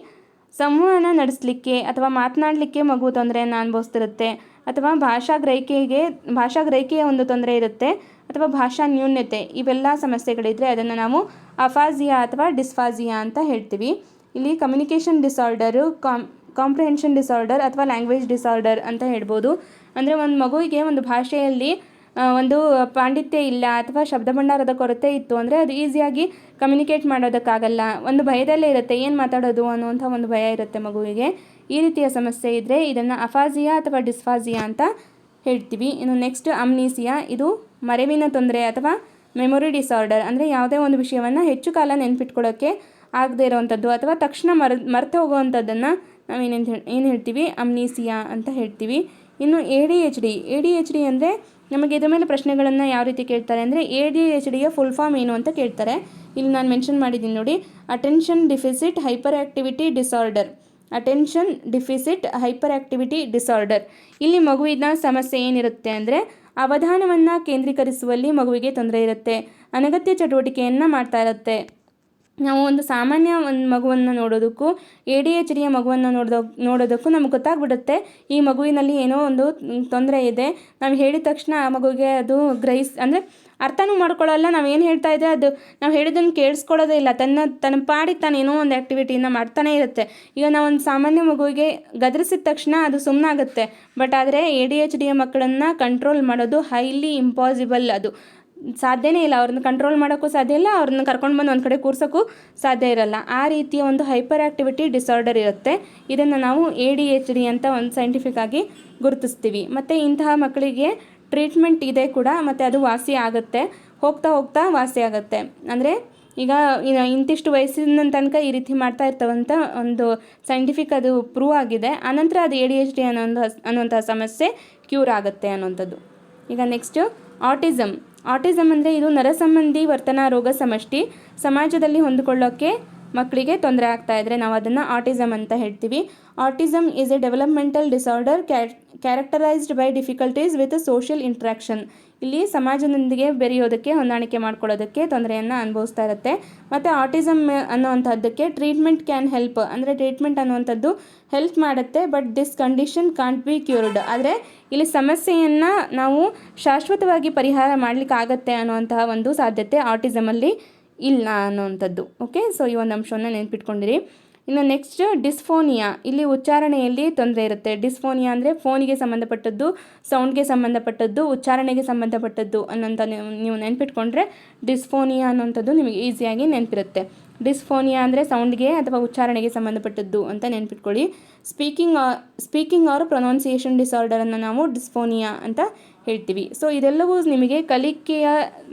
A: ಸಂವಹನ ನಡೆಸಲಿಕ್ಕೆ ಅಥವಾ ಮಾತನಾಡಲಿಕ್ಕೆ ಮಗು ತೊಂದರೆಯನ್ನು ಅನುಭವಿಸ್ತಿರುತ್ತೆ, ಅಥವಾ ಭಾಷಾ ಗ್ರಹಿಕೆಯ ಒಂದು ತೊಂದರೆ ಇರುತ್ತೆ, ಅಥವಾ ಭಾಷಾ ನ್ಯೂನ್ಯತೆ, ಇವೆಲ್ಲ ಸಮಸ್ಯೆಗಳಿದ್ದರೆ ಅದನ್ನು ನಾವು ಅಫಾಜಿಯಾ ಅಥವಾ ಡಿಸ್ಫಾಜಿಯಾ ಅಂತ ಹೇಳ್ತೀವಿ. ಇಲ್ಲಿ ಕಮ್ಯುನಿಕೇಷನ್ ಡಿಸಾರ್ಡರು, ಕಾಂಪ್ರಿಹೆನ್ಷನ್ ಡಿಸಾರ್ಡರ್ ಅಥವಾ ಲ್ಯಾಂಗ್ವೇಜ್ ಡಿಸಾರ್ಡರ್ ಅಂತ ಹೇಳ್ಬೋದು. ಅಂದರೆ ಒಂದು ಮಗುವಿಗೆ ಒಂದು ಭಾಷೆಯಲ್ಲಿ ಒಂದು ಪಾಂಡಿತ್ಯ ಇಲ್ಲ ಅಥವಾ ಶಬ್ದ ಭಂಡಾರದ ಕೊರತೆ ಇತ್ತು ಅಂದರೆ ಅದು ಈಸಿಯಾಗಿ ಕಮ್ಯುನಿಕೇಟ್ ಮಾಡೋದಕ್ಕಾಗಲ್ಲ, ಒಂದು ಭಯದಲ್ಲೇ ಇರುತ್ತೆ, ಏನು ಮಾತಾಡೋದು ಅನ್ನುವಂಥ ಒಂದು ಭಯ ಇರುತ್ತೆ ಮಗುವಿಗೆ. ಈ ರೀತಿಯ ಸಮಸ್ಯೆ ಇದ್ದರೆ ಇದನ್ನು ಅಫಾಜಿಯಾ ಅಥವಾ ಡಿಸ್ಫಾಜಿಯಾ ಅಂತ ಹೇಳ್ತೀವಿ. ಇನ್ನು ನೆಕ್ಸ್ಟ್ ಅಮ್ನೀಸಿಯಾ, ಇದು ಮರೆವಿನ ತೊಂದರೆ ಅಥವಾ ಮೆಮೊರಿ ಡಿಸಾರ್ಡರ್, ಅಂದರೆ ಯಾವುದೇ ಒಂದು ವಿಷಯವನ್ನು ಹೆಚ್ಚು ಕಾಲ ನೆನ್ಪಿಟ್ಕೊಳ್ಳೋಕ್ಕೆ ಆಗದೆ ಇರೋವಂಥದ್ದು ಅಥವಾ ತಕ್ಷಣ ಮರೆತು ಹೋಗುವಂಥದ್ದನ್ನು ನಾವು ಏನು ಹೇಳ್ತೀವಿ, ಅಮ್ನೀಸಿಯಾ ಅಂತ ಹೇಳ್ತೀವಿ. ಇನ್ನು ADHD ಅಂದರೆ ನಮಗೆ ಇದ್ರ ಮೇಲೆ ಪ್ರಶ್ನೆಗಳನ್ನು ಯಾವ ರೀತಿ ಕೇಳ್ತಾರೆ ಅಂದರೆ ADHDಯ ಫುಲ್ ಫಾರ್ಮ್ ಏನು ಅಂತ ಕೇಳ್ತಾರೆ. ಇಲ್ಲಿ ನಾನು ಮೆನ್ಷನ್ ಮಾಡಿದ್ದೀನಿ ನೋಡಿ, attention deficit hyperactivity disorder. ಇಲ್ಲಿ ಮಗುವಿನ ಸಮಸ್ಯೆ ಏನಿರುತ್ತೆ ಅಂದರೆ ಅವಧಾನವನ್ನು ಕೇಂದ್ರೀಕರಿಸುವಲ್ಲಿ ಮಗುವಿಗೆ ತೊಂದರೆ ಇರುತ್ತೆ, ಅನಗತ್ಯ ಚಟುವಟಿಕೆಯನ್ನು ಮಾಡ್ತಾ ಇರುತ್ತೆ. ನಾವು ಒಂದು ಸಾಮಾನ್ಯ ಒಂದು ಮಗುವನ್ನು ನೋಡೋದಕ್ಕೂ ADHDಯ ಮಗುವನ್ನು ನೋಡೋದಕ್ಕೂ ನಮ್ಗೆ ಗೊತ್ತಾಗ್ಬಿಡುತ್ತೆ ಈ ಮಗುವಿನಲ್ಲಿ ಏನೋ ಒಂದು ತೊಂದರೆ ಇದೆ. ನಾವು ಹೇಳಿದ ತಕ್ಷಣ ಆ ಮಗುವಿಗೆ ಅದು ಅಂದರೆ ಅರ್ಥನೂ ಮಾಡ್ಕೊಳ್ಳಲ್ಲ, ನಾವು ಏನು ಹೇಳ್ತಾ ಇದ್ದರೆ ಅದು ನಾವು ಹೇಳಿದ್ದನ್ನು ಕೇಳಿಸ್ಕೊಳ್ಳೋದೇ ಇಲ್ಲ, ತನ್ನ ಪಾಡಿಗೆ ತಾನೇನೋ ಒಂದು ಆ್ಯಕ್ಟಿವಿಟಿಯನ್ನು ಮಾಡ್ತಾನೆ ಇರುತ್ತೆ. ಈಗ ನಾವು ಒಂದು ಸಾಮಾನ್ಯ ಮಗುವಿಗೆ ಗದರಿಸಿದ ತಕ್ಷಣ ಅದು ಸುಮ್ಮನಾಗುತ್ತೆ, ಬಟ್ ಆದರೆ ADHDಯ ಮಕ್ಕಳನ್ನು ಕಂಟ್ರೋಲ್ ಮಾಡೋದು ಹೈಲಿ ಇಂಪಾಸಿಬಲ್, ಅದು ಸಾಧ್ಯನೇ ಇಲ್ಲ. ಅವ್ರನ್ನ ಕಂಟ್ರೋಲ್ ಮಾಡೋಕ್ಕೂ ಸಾಧ್ಯ ಇಲ್ಲ, ಅವ್ರನ್ನ ಕರ್ಕೊಂಡು ಬಂದು ಒಂದು ಕಡೆ ಕೂರ್ಸೋಕ್ಕೂ ಸಾಧ್ಯ ಇರಲ್ಲ. ಆ ರೀತಿಯ ಒಂದು ಹೈಪರ್ ಆ್ಯಕ್ಟಿವಿಟಿ ಡಿಸಾರ್ಡರ್ ಇರುತ್ತೆ. ಇದನ್ನು ನಾವು ADHD ಅಂತ ಒಂದು ಸೈಂಟಿಫಿಕ್ ಆಗಿ ಗುರುತಿಸ್ತೀವಿ. ಮತ್ತು ಇಂತಹ ಮಕ್ಕಳಿಗೆ ಟ್ರೀಟ್ಮೆಂಟ್ ಇದೆ ಕೂಡ, ಮತ್ತು ಅದು ವಾಸಿ ಆಗುತ್ತೆ, ಹೋಗ್ತಾ ವಾಸಿ ಆಗುತ್ತೆ. ಅಂದರೆ ಈಗ ಇಂತಿಷ್ಟು ವಯಸ್ಸಿನ ತನಕ ಈ ರೀತಿ ಮಾಡ್ತಾ ಇರ್ತವಂಥ ಒಂದು ಸೈಂಟಿಫಿಕ್ ಅದು ಪ್ರೂವ್ ಆಗಿದೆ. ಆನಂತರ ಅದು ADHD ಅನ್ನುವಂಥ ಸಮಸ್ಯೆ ಕ್ಯೂರ್ ಆಗುತ್ತೆ ಅನ್ನೋಂಥದ್ದು. ಈಗ ನೆಕ್ಸ್ಟು ಆಟಿಸಮ್ ಅಂದರೆ ಇದು ನರಸಂಬಂಧಿ ವರ್ತನಾ ರೋಗ ಸಮಷ್ಟಿ. ಸಮಾಜದಲ್ಲಿ ಹೊಂದಿಕೊಳ್ಳೋಕ್ಕೆ ಮಕ್ಕಳಿಗೆ ತೊಂದರೆ ಆಗ್ತಾ ಇದ್ದರೆ ನಾವು ಅದನ್ನು ಆಟಿಸಮ್ ಅಂತ ಹೇಳ್ತೀವಿ. Autism is A developmental disorder characterised by difficulties with social interaction. ಇಲ್ಲಿ ಸಮಾಜದೊಂದಿಗೆ ಬೆರೆಯೋದಕ್ಕೆ, ಹೊಂದಾಣಿಕೆ ಮಾಡ್ಕೊಳ್ಳೋದಕ್ಕೆ ತೊಂದರೆಯನ್ನು ಅನುಭವಿಸ್ತಾ ಇರುತ್ತೆ. ಮತ್ತು ಆಟಿಸಮ್ ಅನ್ನೋವಂಥದ್ದಕ್ಕೆ ಟ್ರೀಟ್ಮೆಂಟ್ ಕ್ಯಾನ್ ಹೆಲ್ಪ್, ಅಂದರೆ ಟ್ರೀಟ್ಮೆಂಟ್ ಅನ್ನುವಂಥದ್ದು ಹೆಲ್ಪ್ ಮಾಡುತ್ತೆ, but this condition can't be cured. ಆದರೆ ಇಲ್ಲಿ ಸಮಸ್ಯೆಯನ್ನು ನಾವು ಶಾಶ್ವತವಾಗಿ ಪರಿಹಾರ ಮಾಡಲಿಕ್ಕಾಗತ್ತೆ ಅನ್ನುವಂತಹ ಒಂದು ಸಾಧ್ಯತೆ ಆಟಿಸಮಲ್ಲಿ ಇಲ್ಲ ಅನ್ನೋವಂಥದ್ದು. ಓಕೆ, ಸೊ ಈ ಒಂದು ಅಂಶವನ್ನು ನೆನ್ಪಿಟ್ಕೊಂಡಿರಿ. ಇನ್ನು ನೆಕ್ಸ್ಟ್ ಡಿಸ್ಫೋನಿಯಾ, ಇಲ್ಲಿ ಉಚ್ಚಾರಣೆಯಲ್ಲಿ ತೊಂದರೆ ಇರುತ್ತೆ. ಡಿಸ್ಫೋನಿಯಾ ಅಂದರೆ ಫೋನಿಗೆ ಸಂಬಂಧಪಟ್ಟದ್ದು, ಸೌಂಡ್ಗೆ ಸಂಬಂಧಪಟ್ಟದ್ದು, ಉಚ್ಚಾರಣೆಗೆ ಸಂಬಂಧಪಟ್ಟದ್ದು ಅನ್ನೋಂಥ ನೀವು ನೆನ್ಪಿಟ್ಕೊಂಡ್ರೆ ಡಿಸ್ಫೋನಿಯಾ ಅನ್ನೋಂಥದ್ದು ನಿಮಗೆ ಈಸಿಯಾಗಿ ನೆನಪಿರುತ್ತೆ. ಡಿಸ್ಫೋನಿಯಾ ಅಂದರೆ ಸೌಂಡ್ಗೆ ಅಥವಾ ಉಚ್ಚಾರಣೆಗೆ ಸಂಬಂಧಪಟ್ಟದ್ದು ಅಂತ ನೆನ್ಪಿಟ್ಕೊಳ್ಳಿ. ಸ್ಪೀಕಿಂಗ್ ಆರ್ ಪ್ರೊನೌನ್ಸಿಯೇಷನ್ ಡಿಸಾರ್ಡರನ್ನು ನಾವು ಡಿಸ್ಫೋನಿಯಾ ಅಂತ ಹೇಳ್ತೀವಿ. ಸೊ ಇದೆಲ್ಲವೂ ನಿಮಗೆ ಕಲಿಕೆಯ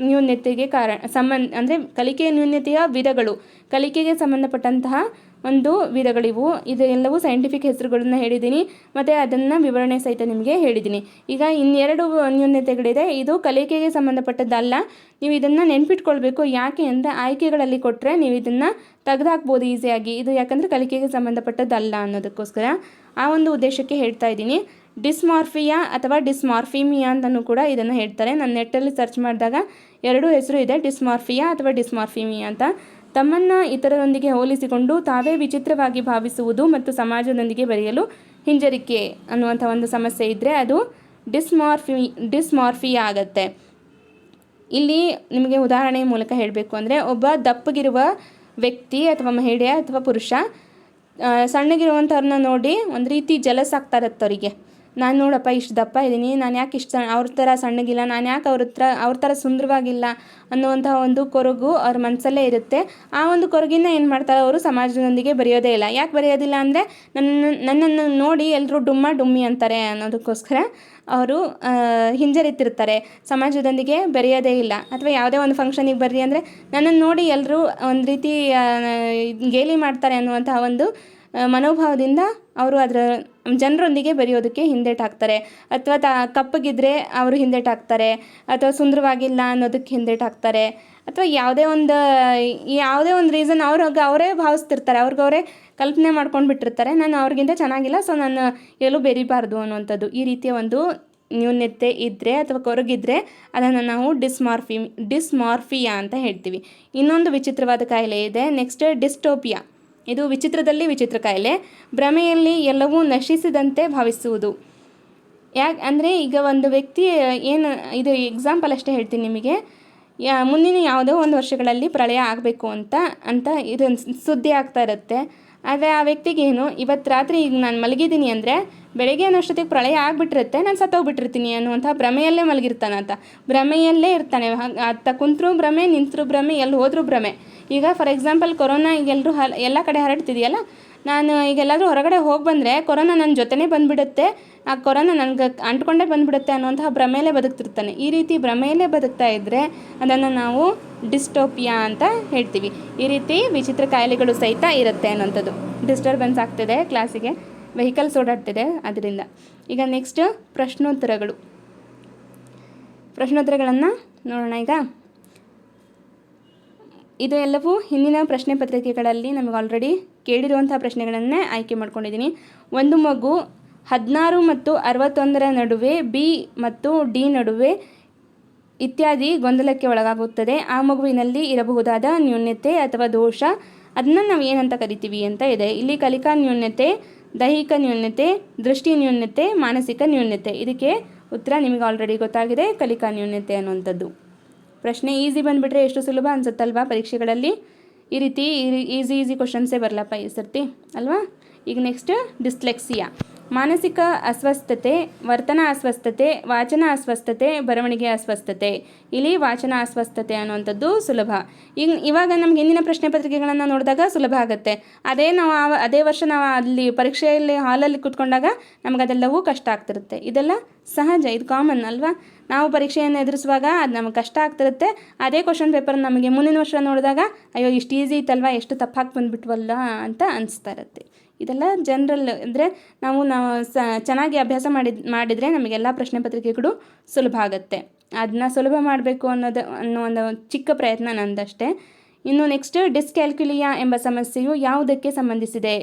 A: ನ್ಯೂನ್ಯತೆಗೆ ಅಂದರೆ ಕಲಿಕೆಯ ನ್ಯೂನ್ಯತೆಯ ವಿಧಗಳು, ಕಲಿಕೆಗೆ ಸಂಬಂಧಪಟ್ಟಂತಹ ಒಂದು ವಿಧಗಳಿವು. ಇದೆಲ್ಲವೂ ಸೈಂಟಿಫಿಕ್ ಹೆಸರುಗಳನ್ನ ಹೇಳಿದ್ದೀನಿ ಮತ್ತು ಅದನ್ನು ವಿವರಣೆ ಸಹಿತ ನಿಮಗೆ ಹೇಳಿದ್ದೀನಿ. ಈಗ ಇನ್ನೆರಡು ನ್ಯೂನ್ಯತೆಗಳಿದೆ. ಇದು ಕಲಿಕೆಗೆ ಸಂಬಂಧಪಟ್ಟದ್ದಲ್ಲ. ನೀವು ಇದನ್ನು ನೆನ್ಪಿಟ್ಕೊಳ್ಬೇಕು. ಯಾಕೆ ಅಂದರೆ ಆಯ್ಕೆಗಳಲ್ಲಿ ಕೊಟ್ಟರೆ ನೀವು ಇದನ್ನು ತೆಗೆದುಹಾಕ್ಬೋದು ಈಸಿಯಾಗಿ. ಇದು ಯಾಕಂದರೆ ಕಲಿಕೆಗೆ ಸಂಬಂಧಪಟ್ಟದ್ದಲ್ಲ ಅನ್ನೋದಕ್ಕೋಸ್ಕರ ಆ ಒಂದು ಉದ್ದೇಶಕ್ಕೆ ಹೇಳ್ತಾ ಇದ್ದೀನಿ. ಡಿಸ್ಮಾರ್ಫಿಯಾ ಅಥವಾ ಡಿಸ್ಮಾರ್ಫಿಮಿಯಾ ಅಂತಲೂ ಕೂಡ ಇದನ್ನು ಹೇಳ್ತಾರೆ. ನಾನು ನೆಟ್ಟಲ್ಲಿ ಸರ್ಚ್ ಮಾಡಿದಾಗ ಎರಡೂ ಹೆಸರು ಇದೆ, ಡಿಸ್ಮಾರ್ಫಿಯಾ ಅಥವಾ ಡಿಸ್ಮಾರ್ಫಿಮಿಯಾ ಅಂತ. ತಮ್ಮನ್ನು ಇತರರೊಂದಿಗೆ ಹೋಲಿಸಿಕೊಂಡು ತಾವೇ ವಿಚಿತ್ರವಾಗಿ ಭಾವಿಸುವುದು ಮತ್ತು ಸಮಾಜದೊಂದಿಗೆ ಬೆರೆಯಲು ಹಿಂಜರಿಕೆ ಅನ್ನುವಂಥ ಒಂದು ಸಮಸ್ಯೆ ಇದ್ದರೆ ಅದು ಡಿಸ್ಮಾರ್ಫಿಯಾ ಆಗುತ್ತೆ. ಇಲ್ಲಿ ನಿಮಗೆ ಉದಾಹರಣೆ ಮೂಲಕ ಹೇಳಬೇಕು ಅಂದರೆ, ಒಬ್ಬ ದಪ್ಪಗಿರುವ ವ್ಯಕ್ತಿ ಅಥವಾ ಮಹಿಳೆ ಅಥವಾ ಪುರುಷ ಸಣ್ಣಗಿರುವಂಥವ್ರನ್ನ ನೋಡಿ ಒಂದು ರೀತಿ ಜಲಸ್ ಆಗ್ತಾ ಇರತ್ತೆ ಅವರಿಗೆ. ನಾನು ನೋಡಪ್ಪ ಇಷ್ಟು ದಪ್ಪ ಇದ್ದೀನಿ, ನಾನು ಯಾಕೆ ಇಷ್ಟು ಅವ್ರ ಥರ ಸಣ್ಣಗಿಲ್ಲ, ನಾನು ಯಾಕೆ ಅವ್ರ ಥರ ಸುಂದರವಾಗಿಲ್ಲ ಅನ್ನುವಂಥ ಒಂದು ಕೊರಗು ಅವ್ರ ಮನಸ್ಸಲ್ಲೇ ಇರುತ್ತೆ. ಆ ಒಂದು ಕೊರಗಿನ ಏನು ಮಾಡ್ತಾರೆ, ಅವರು ಸಮಾಜದೊಂದಿಗೆ ಬೆರೆಯೋದೇ ಇಲ್ಲ. ಯಾಕೆ ಬೆರೆಯೋದಿಲ್ಲ ಅಂದರೆ ನನ್ನನ್ನು ನೋಡಿ ಎಲ್ಲರೂ ಡುಮ್ಮಿ ಅಂತಾರೆ ಅನ್ನೋದಕ್ಕೋಸ್ಕರ ಅವರು ಹಿಂಜರಿತಿರ್ತಾರೆ, ಸಮಾಜದೊಂದಿಗೆ ಬೆರೆಯೋದೇ ಇಲ್ಲ. ಅಥವಾ ಯಾವುದೇ ಒಂದು ಫಂಕ್ಷನಿಗೆ ಬರ್ರಿ ಅಂದರೆ ನನ್ನನ್ನು ನೋಡಿ ಎಲ್ಲರೂ ಒಂದು ರೀತಿ ಗೇಲಿ ಮಾಡ್ತಾರೆ ಅನ್ನುವಂತಹ ಒಂದು ಮನೋಭಾವದಿಂದ ಅವರು ಅದರ ಜನರೊಂದಿಗೆ ಬೆರೆಯೋದಕ್ಕೆ ಹಿಂದೇಟಾಕ್ತಾರೆ. ಅಥವಾ ಕಪ್ಪಗಿದ್ದರೆ ಅವರು ಹಿಂದೇಟಾಕ್ತಾರೆ, ಅಥವಾ ಸುಂದರವಾಗಿಲ್ಲ ಅನ್ನೋದಕ್ಕೆ ಹಿಂದೇಟಾಕ್ತಾರೆ, ಅಥವಾ ಯಾವುದೇ ಒಂದು ರೀಸನ್ ಅವರೇ ಭಾವಿಸ್ತಿರ್ತಾರೆ, ಅವ್ರಿಗವರೇ ಕಲ್ಪನೆ ಮಾಡ್ಕೊಂಡು ಬಿಟ್ಟಿರ್ತಾರೆ, ನಾನು ಅವ್ರಿಗಿಂತ ಚೆನ್ನಾಗಿಲ್ಲ, ಸೊ ನಾನು ಎಲ್ಲೂ ಬೆರಿಬಾರ್ದು ಅನ್ನುವಂಥದ್ದು. ಈ ರೀತಿಯ ಒಂದು ನ್ಯೂನ್ಯತೆ ಇದ್ದರೆ ಅಥವಾ ಕೊರಗಿದ್ರೆ ಅದನ್ನು ನಾವು ಡಿಸ್ಮಾರ್ಫಿಯಾ ಅಂತ ಹೇಳ್ತೀವಿ. ಇನ್ನೊಂದು ವಿಚಿತ್ರವಾದ ಕಾಯಿಲೆ ಇದೆ. ನೆಕ್ಸ್ಟ್ ಡಿಸ್ಟೋಪಿಯಾ. ಇದು ವಿಚಿತ್ರದಲ್ಲಿ ವಿಚಿತ್ರ ಕಾಯಿಲೆ. ಭ್ರಮೆಯಲ್ಲಿ ಎಲ್ಲವೂ ನಶಿಸಿದಂತೆ ಭಾವಿಸುವುದು. ಯಾಕೆ ಅಂದರೆ ಈಗ ಒಂದು ವ್ಯಕ್ತಿ ಇದು ಎಕ್ಸಾಂಪಲ್ ಅಷ್ಟೇ ಹೇಳ್ತೀನಿ ನಿಮಗೆ. ಮುಂದಿನ ಯಾವುದೋ ಒಂದು ವರ್ಷಗಳಲ್ಲಿ ಪ್ರಳಯ ಆಗಬೇಕು ಅಂತ ಇದು ಸುದ್ದಿ ಆಗ್ತಾ ಇರುತ್ತೆ. ಆದರೆ ಆ ವ್ಯಕ್ತಿಗೇನು, ಇವತ್ತು ರಾತ್ರಿ ಈಗ ನಾನು ಮಲಗಿದ್ದೀನಿ ಅಂದರೆ ಬೆಳಗ್ಗೆ ಅನ್ನೋಷ್ಟೊತ್ತಿಗೆ ಪ್ರಳಯ ಆಗಿಬಿಟ್ಟಿರುತ್ತೆ, ನಾನು ಸತ್ತೋಗ್ಬಿಟ್ಟಿರ್ತೀನಿ ಅನ್ನುವಂಥ ಭ್ರಮೆಯಲ್ಲೇ ಮಲಗಿರ್ತಾನಂತ. ಭ್ರಮೆಯಲ್ಲೇ ಇರ್ತಾನೆ. ಅತ್ತ ಕುಂತರೂ ಭ್ರಮೆ, ನಿಂತರೂ ಭ್ರಮೆ, ಎಲ್ಲಿ ಹೋದರೂ ಭ್ರಮೆ. ಈಗ ಫಾರ್ ಎಕ್ಸಾಂಪಲ್ ಕೊರೋನಾ ಈಗ ಎಲ್ಲ ಕಡೆ ಹರಡ್ತಿದೆಯಲ್ಲ, ನಾನು ಈಗೆಲ್ಲಾದರೂ ಹೊರಗಡೆ ಹೋಗಿ ಬಂದರೆ ಕೊರೋನಾ ನನ್ನ ಜೊತೆನೇ ಬಂದುಬಿಡುತ್ತೆ, ಆ ಕೊರೋನಾ ನನಗೆ ಅಂಟ್ಕೊಂಡೇ ಬಂದುಬಿಡುತ್ತೆ ಅನ್ನುವಂತಹ ಭ್ರಮೆಯಲ್ಲೇ ಬದುಕ್ತಿರ್ತಾನೆ. ಈ ರೀತಿ ಭ್ರಮೆಯಲ್ಲೇ ಬದುಕ್ತಾ ಇದ್ದರೆ ಅದನ್ನು ನಾವು ಡಿಸ್ಟೋಪಿಯಾ ಅಂತ ಹೇಳ್ತೀವಿ. ಈ ರೀತಿ ವಿಚಿತ್ರ ಕಾಯಿಲೆಗಳು ಸಹಿತ ಇರುತ್ತೆ ಅನ್ನೋಂಥದ್ದು. ಡಿಸ್ಟರ್ಬೆನ್ಸ್ ಆಗ್ತಿದೆ ಕ್ಲಾಸಿಗೆ, ವೆಹಿಕಲ್ಸ್ ಓಡಾಡ್ತಿದೆ ಅದರಿಂದ. ಈಗ ನೆಕ್ಸ್ಟ್ ಪ್ರಶ್ನೋತ್ತರಗಳನ್ನು ನೋಡೋಣ. ಈಗ ಇದು ಎಲ್ಲವೂ ಹಿಂದಿನ ಪ್ರಶ್ನೆ ಪತ್ರಿಕೆಗಳಲ್ಲಿ ನಮಗೆ ಆಲ್ರೆಡಿ ಕೇಳಿರುವಂಥ ಪ್ರಶ್ನೆಗಳನ್ನೇ ಆಯ್ಕೆ ಮಾಡ್ಕೊಂಡಿದ್ದೀನಿ. ಒಂದು ಮಗು 16 ಮತ್ತು 61 ನಡುವೆ ಬಿ ಮತ್ತು ಡಿ ನಡುವೆ ಇತ್ಯಾದಿ ಗೊಂದಲಕ್ಕೆ ಒಳಗಾಗುತ್ತದೆ. ಆ ಮಗುವಿನಲ್ಲಿ ಇರಬಹುದಾದ ನ್ಯೂನ್ಯತೆ ಅಥವಾ ದೋಷ, ಅದನ್ನು ನಾವು ಏನಂತ ಕರಿತೀವಿ ಅಂತ ಇದೆ. ಇಲ್ಲಿ ಕಲಿಕಾ ನ್ಯೂನ್ಯತೆ, ದೈಹಿಕ ನ್ಯೂನ್ಯತೆ, ದೃಷ್ಟಿ ನ್ಯೂನ್ಯತೆ, ಮಾನಸಿಕ ನ್ಯೂನ್ಯತೆ. ಇದಕ್ಕೆ ಉತ್ತರ ನಿಮಗೆ ಆಲ್ರೆಡಿ ಗೊತ್ತಾಗಿದೆ, ಕಲಿಕಾ ನ್ಯೂನ್ಯತೆ ಅನ್ನುವಂಥದ್ದು. ಪ್ರಶ್ನೆ ಈಸಿ ಬಂದುಬಿಟ್ರೆ ಎಷ್ಟು ಸುಲಭ ಅನಿಸುತ್ತಲ್ವಾ ಪರೀಕ್ಷೆಗಳಲ್ಲಿ. ಈ ರೀತಿ ಈಸಿ ಕ್ವಶನ್ಸೇ ಬರಲಪ್ಪ ಈ ಸರ್ತಿ ಅಲ್ವಾ. ಈಗ ನೆಕ್ಸ್ಟ್ ಡಿಸ್ಲೆಕ್ಸಿಯಾ. ಮಾನಸಿಕ ಅಸ್ವಸ್ಥತೆ, ವರ್ತನ ಅಸ್ವಸ್ಥತೆ, ವಾಚನ ಅಸ್ವಸ್ಥತೆ, ಬರವಣಿಗೆ ಅಸ್ವಸ್ಥತೆ. ಇಲ್ಲಿ ವಾಚನ ಅಸ್ವಸ್ಥತೆ ಅನ್ನುವಂಥದ್ದು ಸುಲಭ. ಇವಾಗ ನಮ್ಗೆ ಹಿಂದಿನ ಪ್ರಶ್ನೆ ಪತ್ರಿಕೆಗಳನ್ನು ನೋಡಿದಾಗ ಸುಲಭ ಆಗುತ್ತೆ. ಅದೇ ವರ್ಷ ನಾವು ಅಲ್ಲಿ ಪರೀಕ್ಷೆಯಲ್ಲಿ ಹಾಲಲ್ಲಿ ಕೂತ್ಕೊಂಡಾಗ ನಮಗದೆಲ್ಲವೂ ಕಷ್ಟ ಆಗ್ತಿರುತ್ತೆ. ಇದೆಲ್ಲ ಸಹಜ, ಇದು ಕಾಮನ್ ಅಲ್ವಾ. ನಾವು ಪರೀಕ್ಷೆಯನ್ನು ಎದುರಿಸುವಾಗ ಅದು ನಮಗೆ ಕಷ್ಟ ಆಗ್ತಿರುತ್ತೆ. ಅದೇ ಕ್ವಶನ್ ಪೇಪರ್ ನಮಗೆ ಮುಂದಿನ ವರ್ಷ ನೋಡಿದಾಗ ಅಯ್ಯೋ ಇಷ್ಟು ಈಸಿ ಇತ್ತಲ್ವ, ಎಷ್ಟು ತಪ್ಪಾಗಿ ಬಂದುಬಿಟ್ವಲ್ಲ ಅಂತ ಅನಿಸ್ತಾ ಇರುತ್ತೆ. ಇದೆಲ್ಲ ಜನರಲ್ ಅಂದರೆ ನಾವು ಚೆನ್ನಾಗಿ ಅಭ್ಯಾಸ ಮಾಡಿದರೆ ನಮಗೆಲ್ಲ ಪ್ರಶ್ನೆ ಪತ್ರಿಕೆಗಳು ಸುಲಭ ಆಗುತ್ತೆ. ಅದನ್ನ ಸುಲಭ ಮಾಡಬೇಕು ಅನ್ನೋ ಒಂದು ಚಿಕ್ಕ ಪ್ರಯತ್ನ ನಂದಷ್ಟೇ. ಇನ್ನು ನೆಕ್ಸ್ಟ್ ಡಿಸ್ಕ್ಯಾಲ್ಕುಲಿಯಾ ಎಂಬ ಸಮಸ್ಯೆಯು ಯಾವುದಕ್ಕೆ ಸಂಬಂಧಿಸಿದೆ?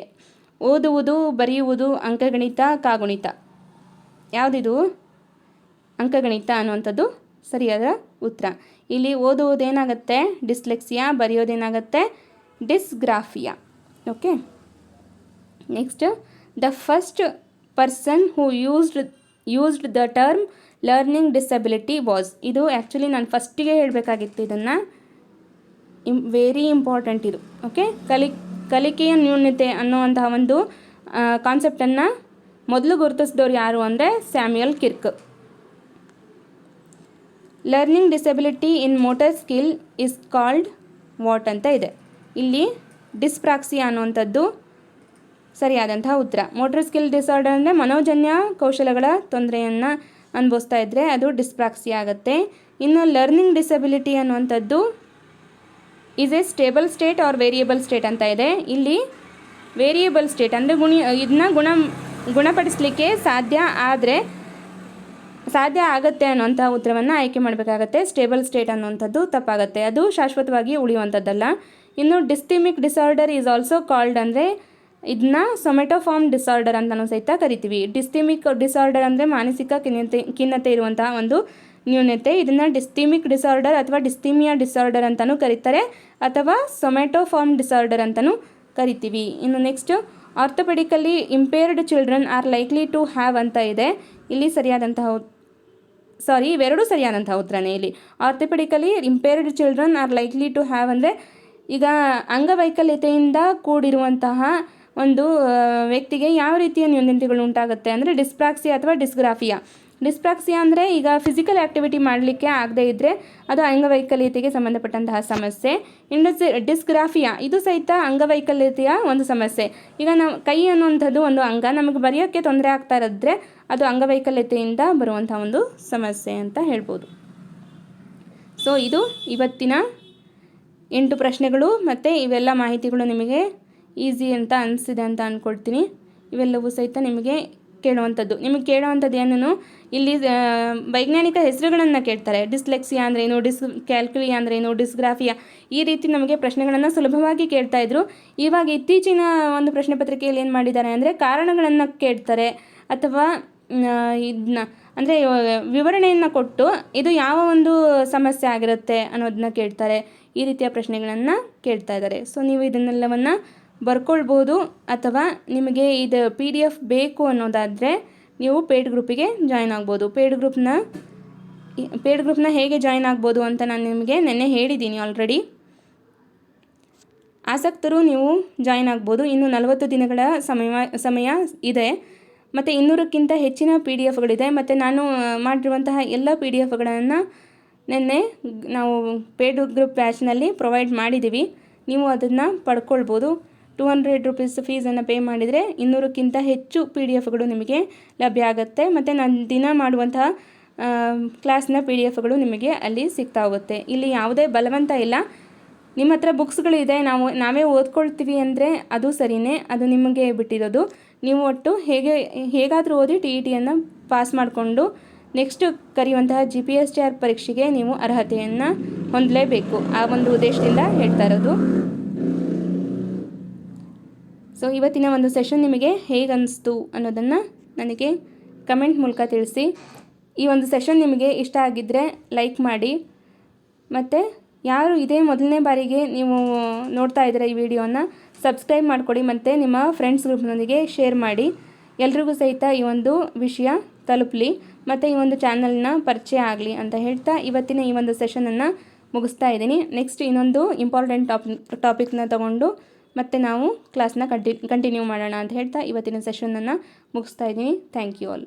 A: ಓದುವುದು, ಬರೆಯುವುದು, ಅಂಕಗಣಿತ, ಕಾಗುಣಿತ. ಯಾವುದಿದು? ಅಂಕಗಣಿತ ಅನ್ನುವಂಥದ್ದು ಸರಿಯಾದ ಉತ್ತರ. ಇಲ್ಲಿ ಓದುವುದೇನಾಗುತ್ತೆ? ಡಿಸ್ಲೆಕ್ಸಿಯಾ. ಬರೆಯೋದೇನಾಗುತ್ತೆ? Dysgraphia. Okay. Next, the first person who used the term learning disability was. ಇದು ಆ್ಯಕ್ಚುಲಿ ನಾನು ಫಸ್ಟಿಗೆ ಹೇಳಬೇಕಾಗಿತ್ತು. ಇದನ್ನು ವೆರಿ ಇಂಪಾರ್ಟೆಂಟ್ ಇದು. ಓಕೆ. ಕಲಿಕೆಯ ನ್ಯೂನ್ಯತೆ ಅನ್ನುವಂತಹ ಒಂದು ಕಾನ್ಸೆಪ್ಟನ್ನು ಮೊದಲು ಗುರುತಿಸಿದವ್ರು ಯಾರು ಅಂದರೆ Samuel Kirk. Learning disability in motor skill is called what ಅಂತ ಇದೆ. ಇಲ್ಲಿ ಡಿಸ್ಪ್ರಾಕ್ಸಿಯಾ ಅನ್ನುವಂಥದ್ದು ಸರಿಯಾದಂತಹ ಉತ್ತರ. ಮೋಟರ್ ಸ್ಕಿಲ್ ಡಿಸಾರ್ಡರ್ ಅಂದರೆ ಮನೋಜನ್ಯ ಕೌಶಲಗಳ ತೊಂದರೆಯನ್ನು ಅನುಭವಿಸ್ತಾ ಇದ್ದರೆ ಅದು ಡಿಸ್ಪ್ರಾಕ್ಸಿಯಾ ಆಗುತ್ತೆ. ಇನ್ನು ಲರ್ನಿಂಗ್ ಡಿಸಬಿಲಿಟಿ ಅನ್ನುವಂಥದ್ದು is a stable state or variable state ಅಂತ ಇದೆ. ಇಲ್ಲಿ ವೇರಿಯಬಲ್ ಸ್ಟೇಟ್ ಅಂದರೆ ಇದನ್ನ ಗುಣಪಡಿಸಲಿಕ್ಕೆ ಸಾಧ್ಯ ಆಗುತ್ತೆ ಅನ್ನೋಂಥ ಉತ್ತರವನ್ನು ಆಯ್ಕೆ ಮಾಡಬೇಕಾಗತ್ತೆ. ಸ್ಟೇಬಲ್ ಸ್ಟೇಟ್ ಅನ್ನುವಂಥದ್ದು ತಪ್ಪಾಗುತ್ತೆ, ಅದು ಶಾಶ್ವತವಾಗಿ ಉಳಿಯುವಂಥದ್ದಲ್ಲ. ಇನ್ನು ಡಿಸ್ಟಿಮಿಕ್ ಡಿಸಾರ್ಡರ್ ಈಸ್ ಆಲ್ಸೋ ಕಾಲ್ಡ್ ಅಂದರೆ ಇದನ್ನ ಸೊಮೆಟೋಫಾರ್ಮ್ ಡಿಸಾರ್ಡರ್ ಅಂತಲೂ ಸಹಿತ ಕರಿತೀವಿ. ಡಿಸ್ಟಿಮಿಕ್ ಡಿಸಾರ್ಡರ್ ಅಂದರೆ ಮಾನಸಿಕ ಖಿನ್ನತೆ ಇರುವಂತಹ ಒಂದು ನ್ಯೂನತೆ. ಇದನ್ನು ಡಿಸ್ಟಿಮಿಕ್ ಡಿಸಾರ್ಡರ್ ಅಥವಾ ಡಿಸ್ಟಿಮಿಯಾ ಡಿಸಾರ್ಡರ್ ಅಂತಲೂ ಕರೀತಾರೆ ಅಥವಾ ಸೊಮೆಟೋಫಾರ್ಮ್ ಡಿಸಾರ್ಡರ್ ಅಂತಲೂ ಕರಿತೀವಿ. ಇನ್ನು next orthopaedically impaired children are likely to have ಅಂತ ಇದೆ. ಇಲ್ಲಿ ಇವೆರಡೂ ಸರಿಯಾದಂತಹ ಉತ್ತರನೇ. ಇಲ್ಲಿ orthopaedically impaired children are likely to have ಅಂದರೆ ಈಗ ಅಂಗವೈಕಲ್ಯತೆಯಿಂದ ಕೂಡಿರುವಂತಹ ಒಂದು ವ್ಯಕ್ತಿಗೆ ಯಾವ ರೀತಿಯ ನ್ಯೂನತೆಗಳು ಉಂಟಾಗುತ್ತೆ ಅಂದರೆ ಡಿಸ್ಪ್ರಾಕ್ಸಿಯಾ ಅಥವಾ ಡಿಸ್ಪ್ರಾಕ್ಸಿಯಾ ಅಂದರೆ ಈಗ ಫಿಸಿಕಲ್ ಆ್ಯಕ್ಟಿವಿಟಿ ಮಾಡಲಿಕ್ಕೆ ಆಗದೇ ಇದ್ದರೆ ಅದು ಅಂಗವೈಕಲ್ಯತೆಗೆ ಸಂಬಂಧಪಟ್ಟಂತಹ ಸಮಸ್ಯೆ. ಇನ್ನು ಡಿಸ್ಗ್ರಾಫಿಯಾ ಇದು ಸಹಿತ ಅಂಗವೈಕಲ್ಯತೆಯ ಒಂದು ಸಮಸ್ಯೆ. ಈಗ ನಾವು ಕೈ ಅನ್ನುವಂಥದ್ದು ಒಂದು ಅಂಗ, ನಮಗೆ ಬರೆಯೋಕ್ಕೆ ತೊಂದರೆ ಆಗ್ತಾ ಇದ್ದರೆ ಅದು ಅಂಗವೈಕಲ್ಯತೆಯಿಂದ ಬರುವಂಥ ಒಂದು ಸಮಸ್ಯೆ ಅಂತ ಹೇಳ್ಬೋದು. ಸೊ ಇದು ಇವತ್ತಿನ 8 ಪ್ರಶ್ನೆಗಳು ಮತ್ತು ಇವೆಲ್ಲ ಮಾಹಿತಿಗಳು ನಿಮಗೆ ಈಸಿ ಅಂತ ಅನಿಸಿದೆ ಅಂತ ಅಂದ್ಕೊಳ್ತೀನಿ. ಇವೆಲ್ಲವೂ ಸಹಿತ ನಿಮಗೆ ಕೇಳುವಂಥದ್ದು ಏನೂ ಇಲ್ಲಿ ವೈಜ್ಞಾನಿಕ ಹೆಸರುಗಳನ್ನು ಕೇಳ್ತಾರೆ. ಡಿಸ್ಲೆಕ್ಸಿಯಾ ಅಂದ್ರೇನು, ಕ್ಯಾಲ್ಕುಲಿಯಾ ಅಂದ್ರೇನು, ಡಿಸ್ಗ್ರಾಫಿಯಾ, ಈ ರೀತಿ ನಮಗೆ ಪ್ರಶ್ನೆಗಳನ್ನು ಸುಲಭವಾಗಿ ಕೇಳ್ತಾಯಿದ್ರು. ಇವಾಗ ಇತ್ತೀಚಿನ ಒಂದು ಪ್ರಶ್ನೆ ಪತ್ರಿಕೆಯಲ್ಲಿ ಏನು ಮಾಡಿದ್ದಾರೆ ಅಂದರೆ ಕಾರಣಗಳನ್ನು ಕೇಳ್ತಾರೆ ಅಥವಾ ಇದನ್ನ ಅಂದರೆ ವಿವರಣೆಯನ್ನು ಕೊಟ್ಟು ಇದು ಯಾವ ಒಂದು ಸಮಸ್ಯೆ ಆಗಿರುತ್ತೆ ಅನ್ನೋದನ್ನ ಕೇಳ್ತಾರೆ. ಈ ರೀತಿಯ ಪ್ರಶ್ನೆಗಳನ್ನು ಕೇಳ್ತಾ ಇದ್ದಾರೆ. ಸೊ ನೀವು ಇದನ್ನೆಲ್ಲವನ್ನು ಬರ್ಕೊಳ್ಬೋದು ಅಥವಾ ನಿಮಗೆ ಇದು PDF ಬೇಕು ಅನ್ನೋದಾದರೆ ನೀವು ಪೇಯ್ಡ್ ಗ್ರೂಪಿಗೆ ಜಾಯ್ನ್ ಆಗ್ಬೋದು. ಪೇಯ್ಡ್ ಗ್ರೂಪ್ನ ಹೇಗೆ ಜಾಯ್ನ್ ಆಗ್ಬೋದು ಅಂತ ನಾನು ನಿಮಗೆ ನೆನ್ನೆ ಹೇಳಿದ್ದೀನಿ ಆಲ್ರೆಡಿ. ಆಸಕ್ತರು ನೀವು ಜಾಯ್ನ್ ಆಗ್ಬೋದು. ಇನ್ನು 40 ದಿನಗಳ ಸಮಯ ಇದೆ ಮತ್ತು 200ಕ್ಕಿಂತ ಹೆಚ್ಚಿನ PDFಗಳಿದೆ ಮತ್ತು ನಾನು ಮಾಡಿರುವಂತಹ ಎಲ್ಲ PDFಗಳನ್ನು ನಿನ್ನೆ ನಾವು ಪೇಯ್ಡ್ ಗ್ರೂಪ್ ಬ್ಯಾಚ್ನಲ್ಲಿ ಪ್ರೊವೈಡ್ ಮಾಡಿದ್ದೀವಿ. ನೀವು ಅದನ್ನು ಪಡ್ಕೊಳ್ಬೋದು. 200 ರೂಪೀಸ್ ಫೀಸನ್ನು ಪೇ ಮಾಡಿದರೆ 200ಕ್ಕಿಂತ ಹೆಚ್ಚು PDFಗಳು ನಿಮಗೆ ಲಭ್ಯ ಆಗುತ್ತೆ ಮತ್ತು ನಾನು ದಿನ ಮಾಡುವಂತಹ ಕ್ಲಾಸ್ನ PDFಗಳು ನಿಮಗೆ ಅಲ್ಲಿ ಸಿಗ್ತಾ ಹೋಗುತ್ತೆ. ಇಲ್ಲಿ ಯಾವುದೇ ಬಲವಂತ ಇಲ್ಲ. ನಿಮ್ಮ ಹತ್ರ ಬುಕ್ಸ್ಗಳಿದೆ, ನಾವೇ ಓದ್ಕೊಳ್ತೀವಿ ಅಂದರೆ ಅದು ಸರಿಯೇ, ಅದು ನಿಮಗೆ ಬಿಟ್ಟಿರೋದು. ನೀವು ಒಟ್ಟು ಹೇಗಾದರೂ ಓದಿ TETಯನ್ನು ಪಾಸ್ ಮಾಡಿಕೊಂಡು ನೆಕ್ಸ್ಟ್ ಕರೆಯುವಂತಹ GPSTR ಪರೀಕ್ಷೆಗೆ ನೀವು ಅರ್ಹತೆಯನ್ನು ಹೊಂದಲೇಬೇಕು. ಆ ಒಂದು ಉದ್ದೇಶದಿಂದ ಹೇಳ್ತಾ ಇರೋದು. ಸೊ ಇವತ್ತಿನ ಒಂದು ಸೆಷನ್ ನಿಮಗೆ ಹೇಗೆ ಅನ್ನಿಸ್ತು ಅನ್ನೋದನ್ನು ನನಗೆ ಕಮೆಂಟ್ ಮೂಲಕ ತಿಳಿಸಿ. ಈ ಒಂದು ಸೆಷನ್ ನಿಮಗೆ ಇಷ್ಟ ಆಗಿದ್ದರೆ ಲೈಕ್ ಮಾಡಿ ಮತ್ತು ಯಾರು ಇದೇ ಮೊದಲನೇ ಬಾರಿಗೆ ನೀವು ನೋಡ್ತಾ ಇದ್ದೀರ ಈ ವಿಡಿಯೋನ ಸಬ್ಸ್ಕ್ರೈಬ್ ಮಾಡಿಕೊಡಿ ಮತ್ತು ನಿಮ್ಮ ಫ್ರೆಂಡ್ಸ್ ಗ್ರೂಪ್ನೊಂದಿಗೆ ಶೇರ್ ಮಾಡಿ. ಎಲ್ರಿಗೂ ಸಹಿತ ಈ ಒಂದು ವಿಷಯ ತಲುಪಲಿ ಮತ್ತು ಈ ಒಂದು ಚಾನಲ್ನ ಪರಿಚಯ ಆಗಲಿ ಅಂತ ಹೇಳ್ತಾ ಇವತ್ತಿನ ಈ ಒಂದು ಸೆಷನನ್ನು ಮುಗಿಸ್ತಾ ಇದ್ದೀನಿ. ನೆಕ್ಸ್ಟ್ ಇನ್ನೊಂದು ಇಂಪಾರ್ಟೆಂಟ್ ಟಾಪಿಕ್ನ ತಗೊಂಡು ಮತ್ತು ನಾವು ಕ್ಲಾಸ್ನ ಕಂಟಿನ್ಯೂ ಮಾಡೋಣ ಅಂತ ಹೇಳ್ತಾ ಇವತ್ತಿನ ಸೆಷನನ್ನು ಮುಗಿಸ್ತಾ ಇದ್ದೀನಿ. Thank you all.